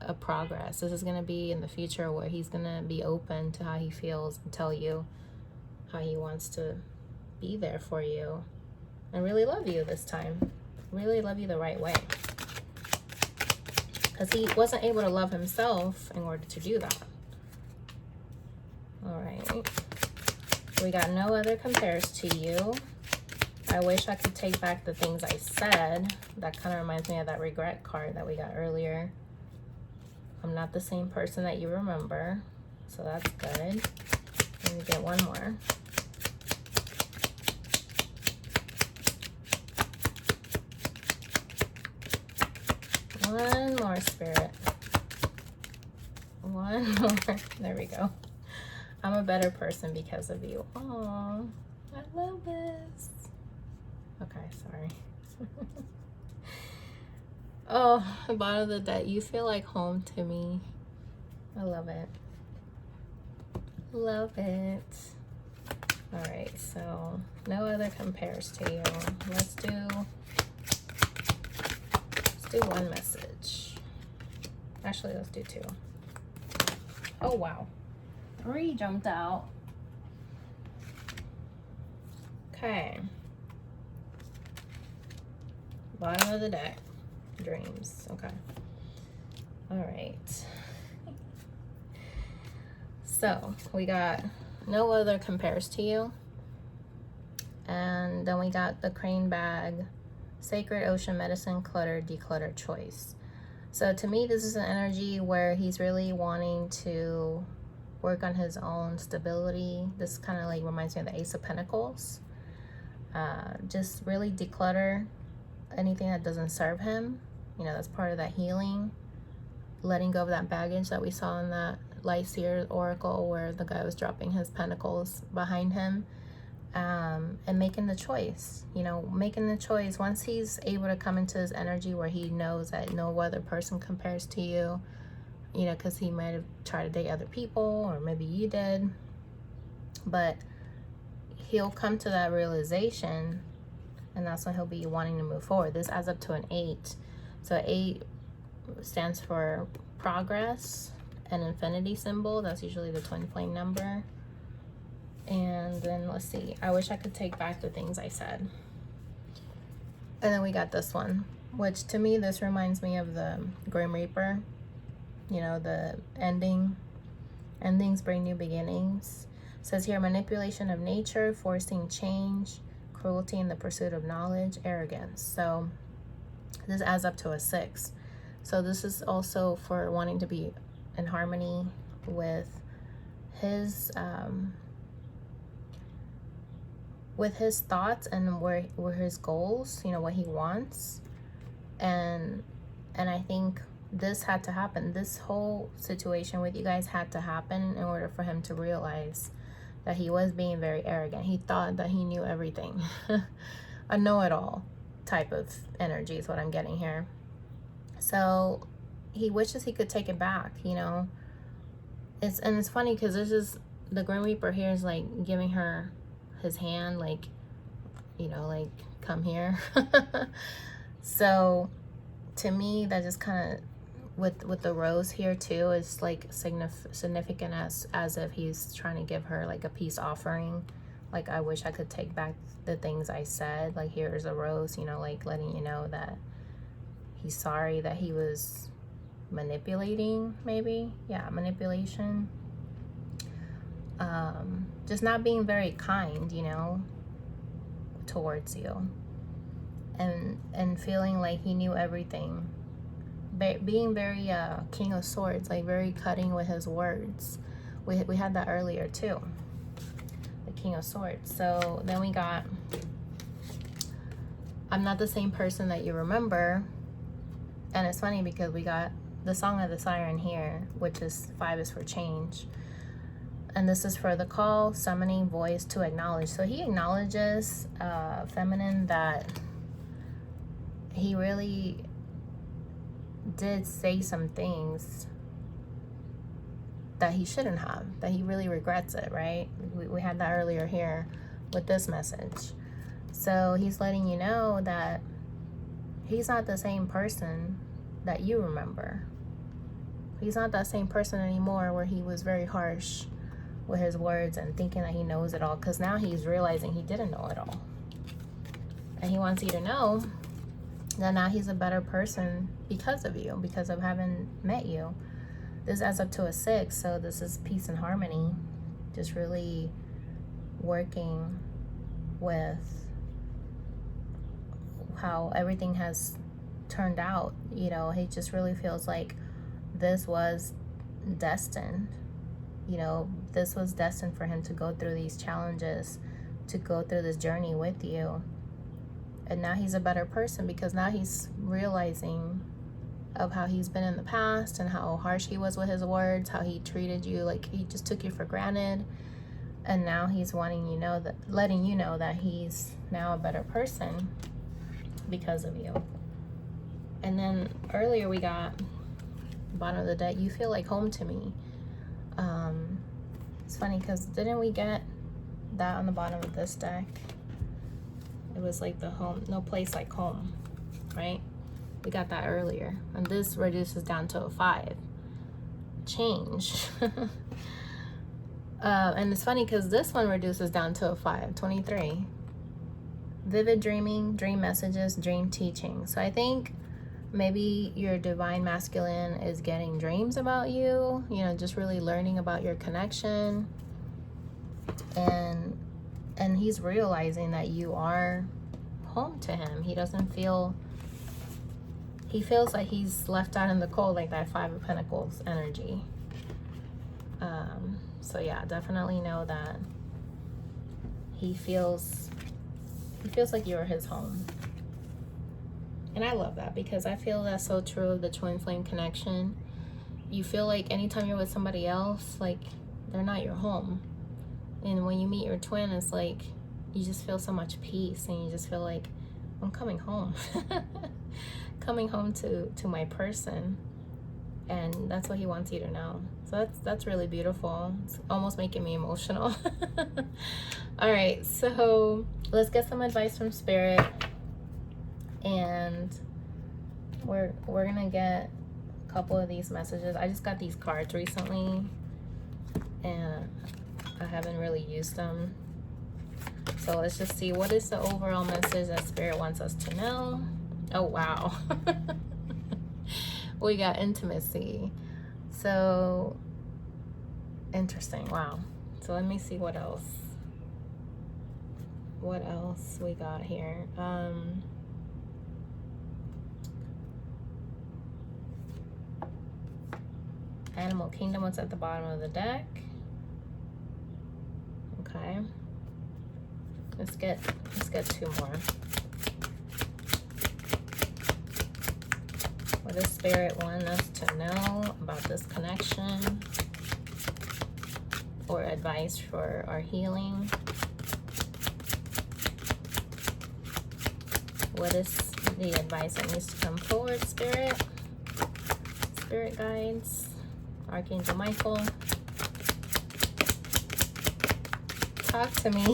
a progress. This is going to be in the future where he's going to be open to how he feels and tell you how he wants to be there for you and really love you this time. Really love you the right way. Because he wasn't able to love himself in order to do that. All right. We got no other compares to you. I wish I could take back the things I said. That kind of reminds me of that regret card that we got earlier. I'm not the same person that you remember. So that's good. Let me get one more. One more, Spirit. One more. There we go. I'm a better person because of you. Oh, I love this. Okay, sorry. Oh, the bottom of the deck. You feel like home to me. I love it. Love it. All right, so no other compares to you. Let's do one message. Actually, let's do two. Oh, wow. 3 jumped out. Okay. Bottom of the deck. Dreams. Okay. All right. So we got no other compares to you. And then we got the crane bag, sacred ocean medicine, clutter, declutter choice. So to me, this is an energy where he's really wanting to work on his own stability. This kind of like reminds me of the Ace of Pentacles. Just really declutter anything that doesn't serve him. You know, that's part of that healing. Letting go of that baggage that we saw in that Lyseer Oracle where the guy was dropping his pentacles behind him. And making the choice, you know, making the choice once he's able to come into his energy where he knows that no other person compares to you, you know, because he might have tried to date other people or maybe you did, but he'll come to that realization and that's when he'll be wanting to move forward. This adds up to an 8. So 8 stands for progress, an infinity symbol. That's usually the twin flame number. And then let's see, I wish I could take back the things I said. And then we got this one, which to me, this reminds me of the Grim Reaper. You know, the endings bring new beginnings. It says here, manipulation of nature, forcing change, cruelty in the pursuit of knowledge, arrogance. So this adds up to a 6. So this is also for wanting to be in harmony with his thoughts and where his goals, you know, what he wants. And I think this had to happen. This whole situation with you guys had to happen in order for him to realize that he was being very arrogant. He thought that he knew everything. A know-it-all type of energy is what I'm getting here. So he wishes he could take it back, you know. It's funny because this is the Grim Reaper here is like giving her his hand, like, you know, like, come here. So to me, that just kind of with the rose here too is like significant as if he's trying to give her like a peace offering. Like, I wish I could take back the things I said. Like, here's a rose, you know, like letting you know that he's sorry that he was manipulating, maybe. Yeah, manipulation. just not being very kind, you know, towards you, and feeling like he knew everything, being very King of Swords, like very cutting with his words. We had that earlier too, the King of Swords. So then we got, I'm not the same person that you remember. And it's funny because we got the Song of the Siren here, which is 5 is for change. And this is for the call, summoning, voice, to acknowledge. So he acknowledges, feminine, that he really did say some things that he shouldn't have, that he really regrets it, right? We had that earlier here with this message. So he's letting you know that he's not the same person that you remember. He's not that same person anymore where he was very harsh with his words and thinking that he knows it all, because now he's realizing he didn't know it all. And he wants you to know that now he's a better person because of you, because of having met you. This adds up to a 6, so this is peace and harmony. Just really working with how everything has turned out. You know, he just really feels like this was destined. You know, this was destined for him to go through these challenges, to go through this journey with you. And now he's a better person because now he's realizing of how he's been in the past and how harsh he was with his words, how he treated you like he just took you for granted. And now he's wanting you know that, letting you know that he's now a better person because of you. And then earlier we got bottom of the deck, you feel like home to me. It's funny because didn't we get that on the bottom of this deck? It was like the home, no place like home, right? We got that earlier. And this reduces down to a 5. Change. And it's funny because this one reduces down to a 5, 23. Vivid dreaming, dream messages, dream teaching. So I think maybe your divine masculine is getting dreams about you, you know, just really learning about your connection. And he's realizing that you are home to him. He doesn't feel, he feels like he's left out in the cold, like that 5 of Pentacles energy. So yeah, definitely know that he feels like you're his home. And I love that because I feel that's so true of the twin flame connection. You feel like anytime you're with somebody else, like they're not your home. And when you meet your twin, it's like you just feel so much peace and you just feel like I'm coming home. Coming home to my person. And that's what he wants you to know. So that's really beautiful. It's almost making me emotional. All right, so let's get some advice from Spirit. And we're gonna get a couple of these messages. I just got these cards recently and I haven't really used them. So let's just see, what is the overall message that Spirit wants us to know? Oh, wow. We got intimacy. So interesting. Wow. So let me see what else we got here. Animal Kingdom, what's at the bottom of the deck? Okay. Let's get 2 more. What does Spirit want us to know about this connection? Or advice for our healing? What is the advice that needs to come forward, Spirit? Spirit guides. Archangel Michael. Talk to me.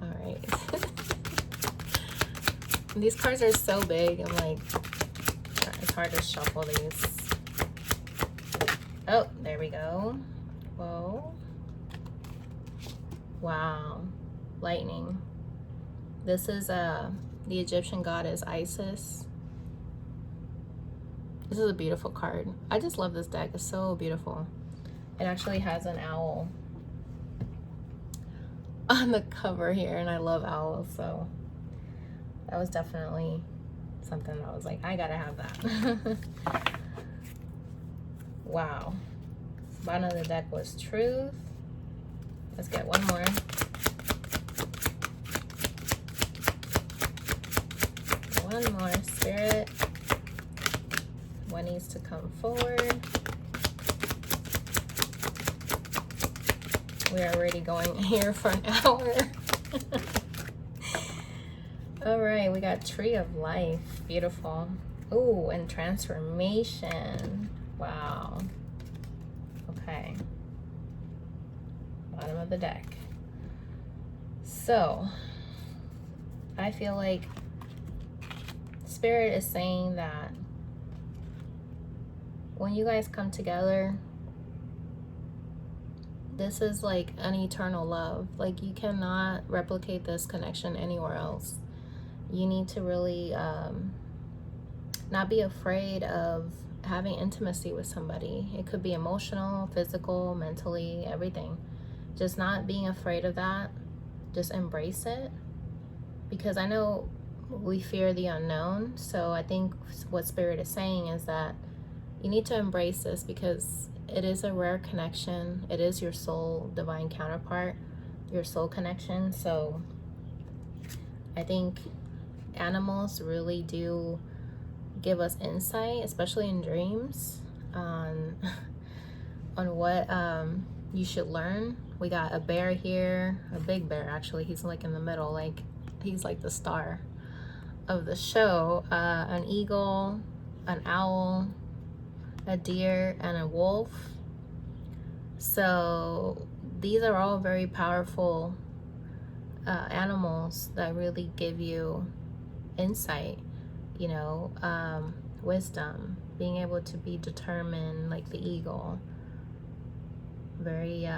All right. These cards are so big. I'm like, it's hard to shuffle these. Oh, there we go. Whoa. Wow. Lightning. This is the Egyptian goddess Isis. This is a beautiful card. I just love this deck. It's so beautiful. It actually has an owl on the cover here, and I love owls, so that was definitely something that I was like, I gotta have that. Wow. Bottom of the deck was truth. Let's get one more. One more, Spirit. What needs to come forward? We're already going here for an hour. All right, we got Tree of Life. Beautiful. Ooh, and transformation. Wow. Okay. Bottom of the deck. So, I feel like Spirit is saying that when you guys come together, this is like an eternal love. Like, you cannot replicate this connection anywhere else. You need to really not be afraid of having intimacy with somebody. It could be emotional, physical, mentally, everything. Just not being afraid of that. Just embrace it. Because I know we fear the unknown. So I think what Spirit is saying is that you need to embrace this, because it is a rare connection. It is your soul divine counterpart, your soul connection. So I think animals really do give us insight, especially in dreams, on what you should learn. We got a bear here, a big bear actually. He's like in the middle, like he's like the star of the show. An eagle, an owl, a deer, and a wolf. So these are all very powerful animals that really give you insight, you know, wisdom, being able to be determined, like the eagle, very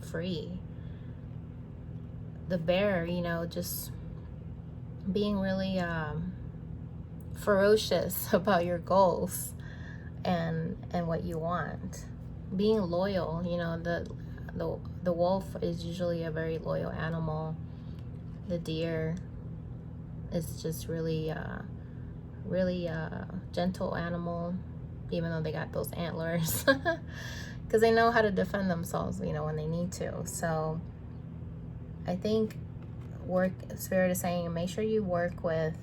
free. The bear, you know, just being really ferocious about your goals and what you want. Being loyal, you know, the wolf is usually a very loyal animal. The deer is just really gentle animal, even though they got those antlers, because they know how to defend themselves, you know, when they need to. So I think Spirit is saying, make sure you work with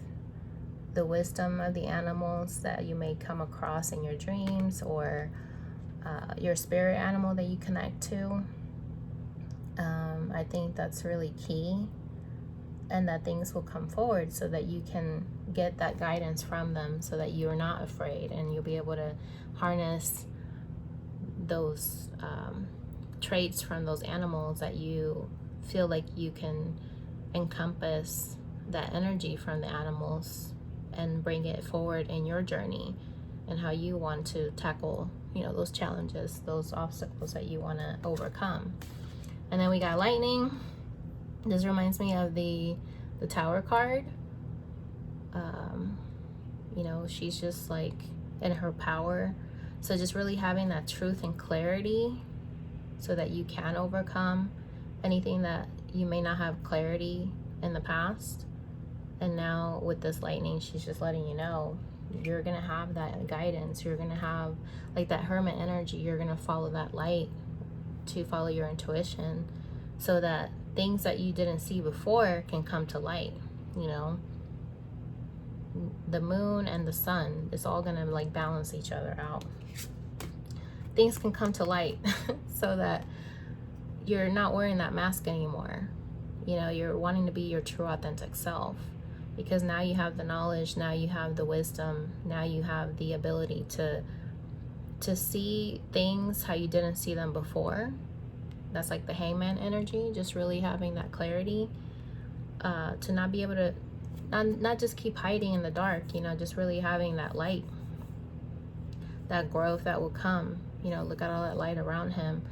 the wisdom of the animals that you may come across in your dreams, or your spirit animal that you connect to. I think that's really key, and that things will come forward so that you can get that guidance from them, so that you're not afraid, and you'll be able to harness those traits from those animals that you feel like you can encompass that energy from the animals and bring it forward in your journey and how you want to tackle, you know, those challenges, those obstacles that you want to overcome. And then we got lightning. This reminds me of the Tower card. You know, she's just like in her power. So just really having that truth and clarity so that you can overcome anything that you may not have clarity in the past. And now with this lightning, she's just letting you know you're gonna have that guidance. You're gonna have like that hermit energy. You're gonna follow that light to follow your intuition, so that things that you didn't see before can come to light. You know, the moon and the sun is all gonna like balance each other out. Things can come to light so that you're not wearing that mask anymore. You know, you're wanting to be your true authentic self, because now you have the knowledge, now you have the wisdom, now you have the ability to see things how you didn't see them before. That's like the hangman energy, just really having that clarity, to not be able to not just keep hiding in the dark, you know, just really having that light, that growth that will come. You know, look at all that light around him,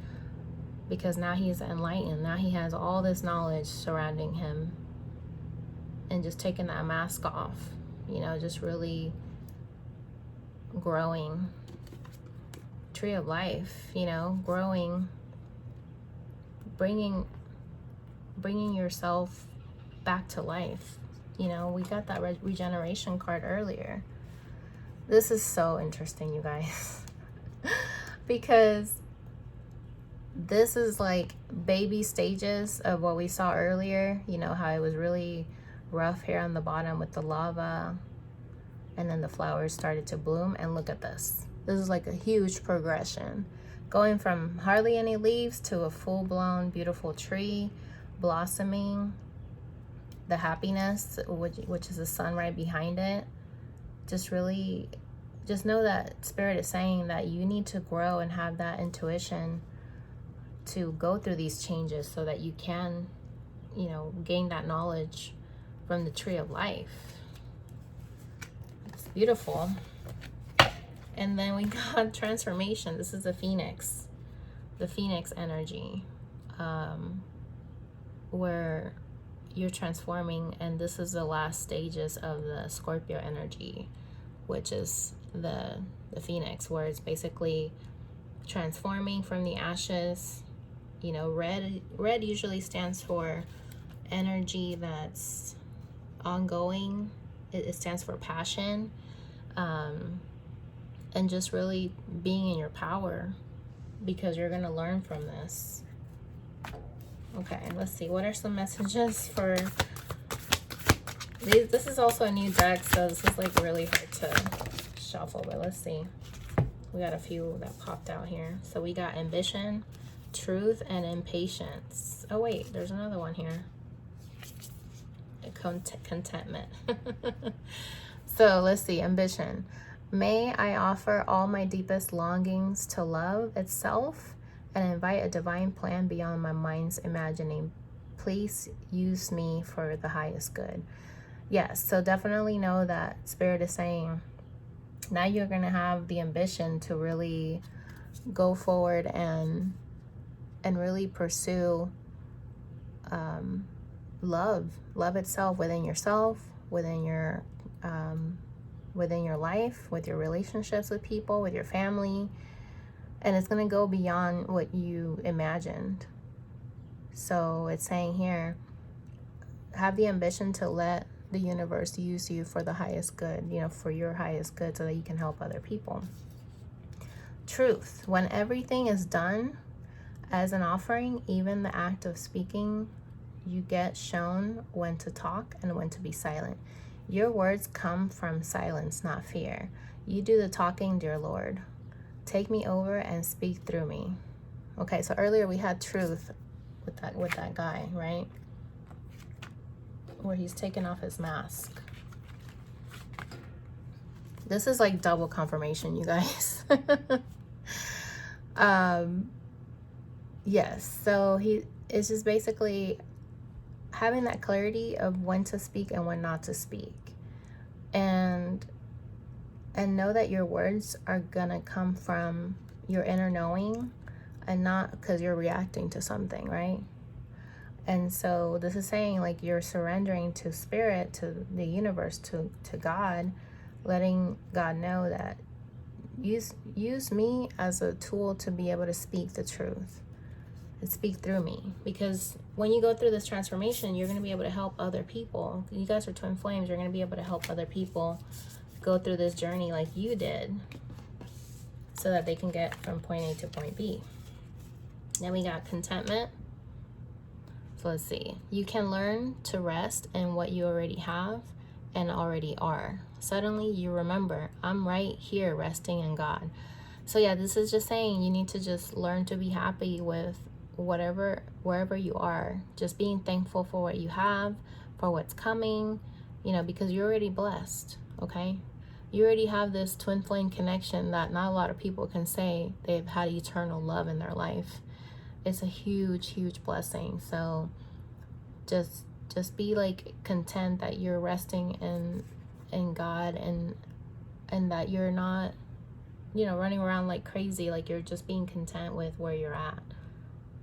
because now he's enlightened. Now he has all this knowledge surrounding him, and just taking that mask off, you know, just really growing, tree of life, you know, growing, bringing yourself back to life. You know, we got that regeneration card earlier. This is so interesting, you guys. Because this is like baby stages of what we saw earlier. You know, how it was really rough here on the bottom with the lava, and then the flowers started to bloom. And look at this. This is like a huge progression, going from hardly any leaves to a full-blown beautiful tree blossoming. The happiness, which is the sun right behind it. Just really, just know that Spirit is saying that you need to grow and have that intuition to go through these changes so that you can, you know, gain that knowledge from the tree of life. It's beautiful. And then we got transformation. This is the phoenix energy, where you're transforming, and this is the last stages of the Scorpio energy, which is the phoenix, where it's basically transforming from the ashes. You know, red usually stands for energy that's ongoing. It stands for passion, and just really being in your power, because you're going to learn from this. Okay, let's see. What are some messages for these? This is also a new deck, so this is like really hard to shuffle, but let's see. We got a few that popped out here. So we got ambition, truth, and impatience. Oh wait, there's another one here. Contentment. So let's see. Ambition. May I offer all my deepest longings to love itself and invite a divine plan beyond my mind's imagining. Please use me for the highest good. Yes, so definitely know that Spirit is saying now you're going to have the ambition to really go forward and really pursue love itself within yourself, within your life, with your relationships with people, with your family. And it's going to go beyond what you imagined. So it's saying here, have the ambition to let the universe use you for the highest good, you know, for your highest good, so that you can help other people. Truth. When everything is done as an offering, even the act of speaking, you get shown when to talk and when to be silent. Your words come from silence, not fear. You do the talking, dear Lord. Take me over and speak through me. Okay, so earlier we had truth with that guy, right? Where he's taken off his mask. This is like double confirmation, you guys. Yes, so it's just basically having that clarity of when to speak and when not to speak. And know that your words are gonna come from your inner knowing and not because you're reacting to something, right? And so this is saying like you're surrendering to Spirit, to the universe, to God, letting God know that use me as a tool to be able to speak the truth and speak through me. Because when you go through this transformation, you're going to be able to help other people. You guys are twin flames. You're going to be able to help other people go through this journey like you did, so that they can get from point A to point B. Then we got contentment. So let's see. You can learn to rest in what you already have and already are. Suddenly you remember, I'm right here resting in God. So yeah, this is just saying you need to just learn to be happy with wherever you are. Just being thankful for what you have, for what's coming, you know, because you're already blessed, okay? You already have this twin flame connection that not a lot of people can say they've had eternal love in their life. It's a huge, huge blessing. So just be like content that you're resting in God, and that you're not, you know, running around like crazy. Like you're just being content with where you're at,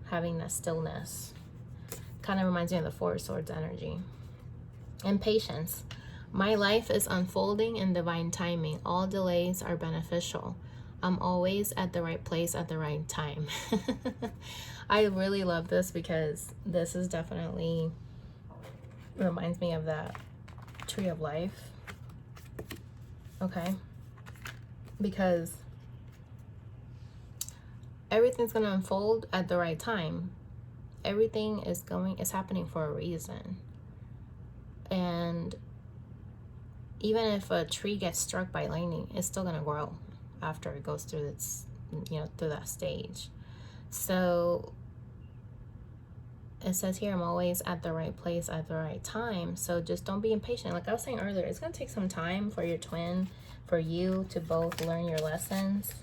having that stillness. Kind of reminds me of the Four of Swords energy. And patience. My life is unfolding in divine timing. All delays are beneficial. I'm always at the right place at the right time. I really love this because this is definitely reminds me of that tree of life. Okay? Because everything's going to unfold at the right time. Everything is happening for a reason. And even if a tree gets struck by lightning, it's still going to grow after it goes through its, through that stage. So it says here, I'm always at the right place at the right time. So just don't be impatient. Like I was saying earlier, it's going to take some time for your twin, for you to both learn your lessons,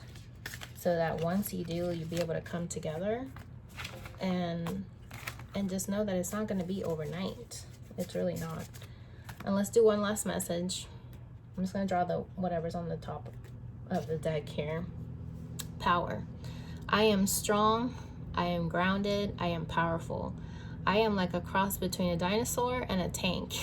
so that once you do, you'll be able to come together and just know that it's not going to be overnight. It's really not. And let's do one last message. I'm just going to draw the whatever's on the top of the deck here. Power. I am strong. I am grounded. I am powerful. I am like a cross between a dinosaur and a tank.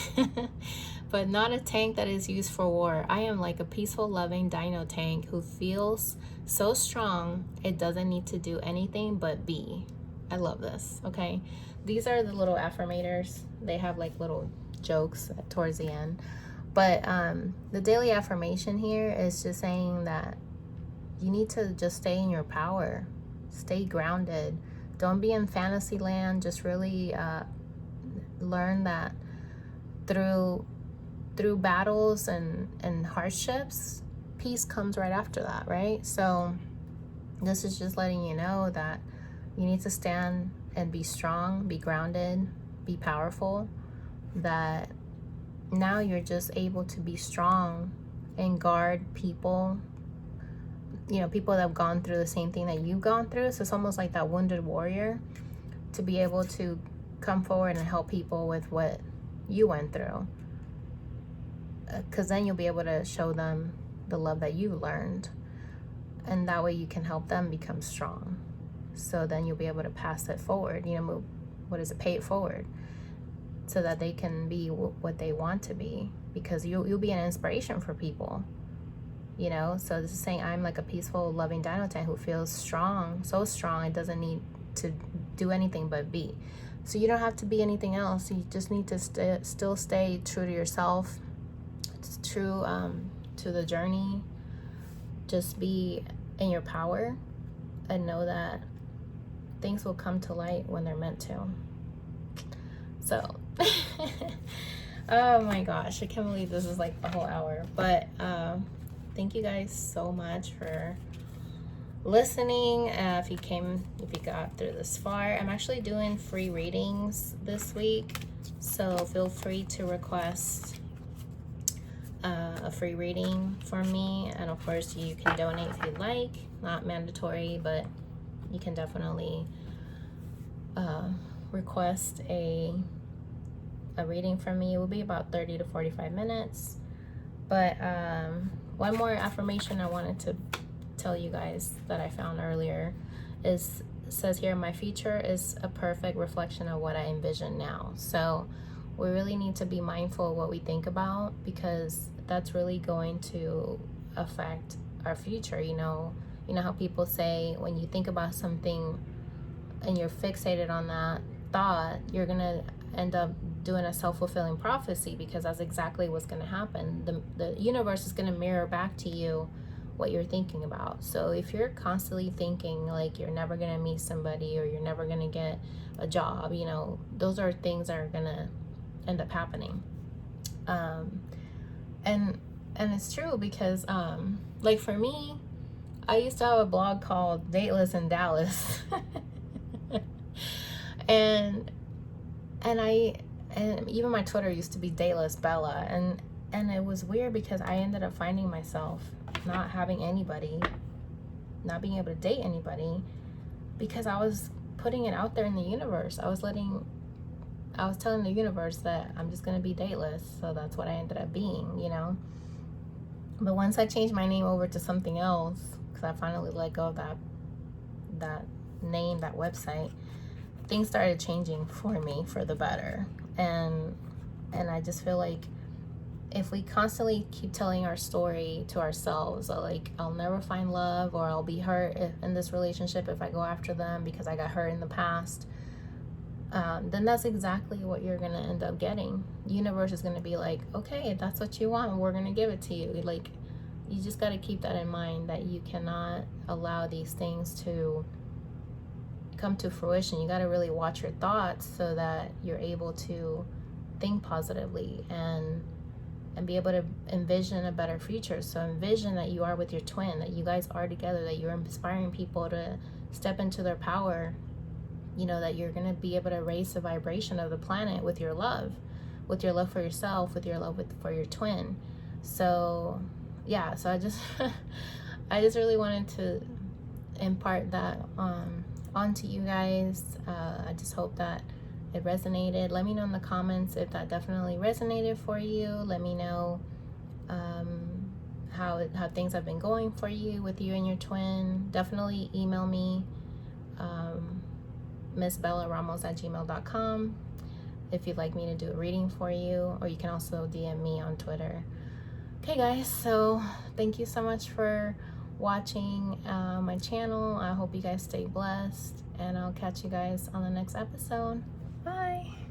But not a tank that is used for war. I am like a peaceful, loving dino tank who feels so strong it doesn't need to do anything but be. I love this, okay? These are the little affirmators. They have like little jokes towards the end. But the daily affirmation here is just saying that you need to just stay in your power. Stay grounded. Don't be in fantasy land. Just really learn that through battles and hardships, peace comes right after that, right? So this is just letting you know that you need to stand and be strong, be grounded, be powerful, that now you're just able to be strong and guard people, people that have gone through the same thing that you've gone through. So it's almost like that wounded warrior, to be able to come forward and help people with what you went through. Because then you'll be able to show them the love that you learned. And that way you can help them become strong. So then you'll be able to pass it forward, pay it forward. So that they can be what they want to be. Because you'll be an inspiration for people. So this is saying I'm like a peaceful, loving dino tank who feels strong, so strong it doesn't need to do anything but be. So you don't have to be anything else. You just need to still stay true to yourself, true to the journey. Just be in your power and know that things will come to light when they're meant to. So oh my gosh, I can't believe this is like a whole hour. But thank you guys so much for listening. If you got through this far, I'm actually doing free readings this week, so feel free to request a free reading from me. And of course you can donate if you'd like. Not mandatory, but you can definitely request a reading from me. It will be about 30 to 45 minutes. But one more affirmation I wanted to tell you guys that I found earlier says here, my future is a perfect reflection of what I envision now. So we really need to be mindful of what we think about, because that's really going to affect our future. You know how people say when you think about something and you're fixated on that thought, you're gonna end up doing a self-fulfilling prophecy, because that's exactly what's going to happen. The universe is going to mirror back to you what you're thinking about. So if you're constantly thinking like you're never going to meet somebody or you're never going to get a job, those are things that are going to end up happening. And it's true, because like for me, I used to have a blog called Dateless in Dallas. and even my Twitter used to be Dateless Bella, and it was weird because I ended up finding myself not having anybody, not being able to date anybody, because I was putting it out there in the universe. I was telling the universe that I'm just gonna be dateless, so that's what I ended up being, But once I changed my name over to something else, because I finally let go of that name, that website, things started changing for me for the better. And I just feel like if we constantly keep telling our story to ourselves, like, I'll never find love, or I'll be hurt in this relationship if I go after them because I got hurt in the past, then that's exactly what you're going to end up getting. The universe is going to be like, okay, if that's what you want, we're going to give it to you. Like, you just got to keep that in mind, that you cannot allow these things to come to fruition. You got to really watch your thoughts so that you're able to think positively and be able to envision a better future. So envision that you are with your twin, that you guys are together, that you're inspiring people to step into their power, you know, that you're going to be able to raise the vibration of the planet with your love for yourself, with your love for your twin. So yeah, so I just really wanted to impart that onto you guys. I just hope that it resonated. Let me know in the comments if that definitely resonated for you. Let me know how things have been going for you with you and your twin. Definitely email me, missbellaramos@gmail.com, if you'd like me to do a reading for you, or you can also DM me on Twitter. Okay guys, so thank you so much for watching my channel. I hope you guys stay blessed, and I'll catch you guys on the next episode. Bye.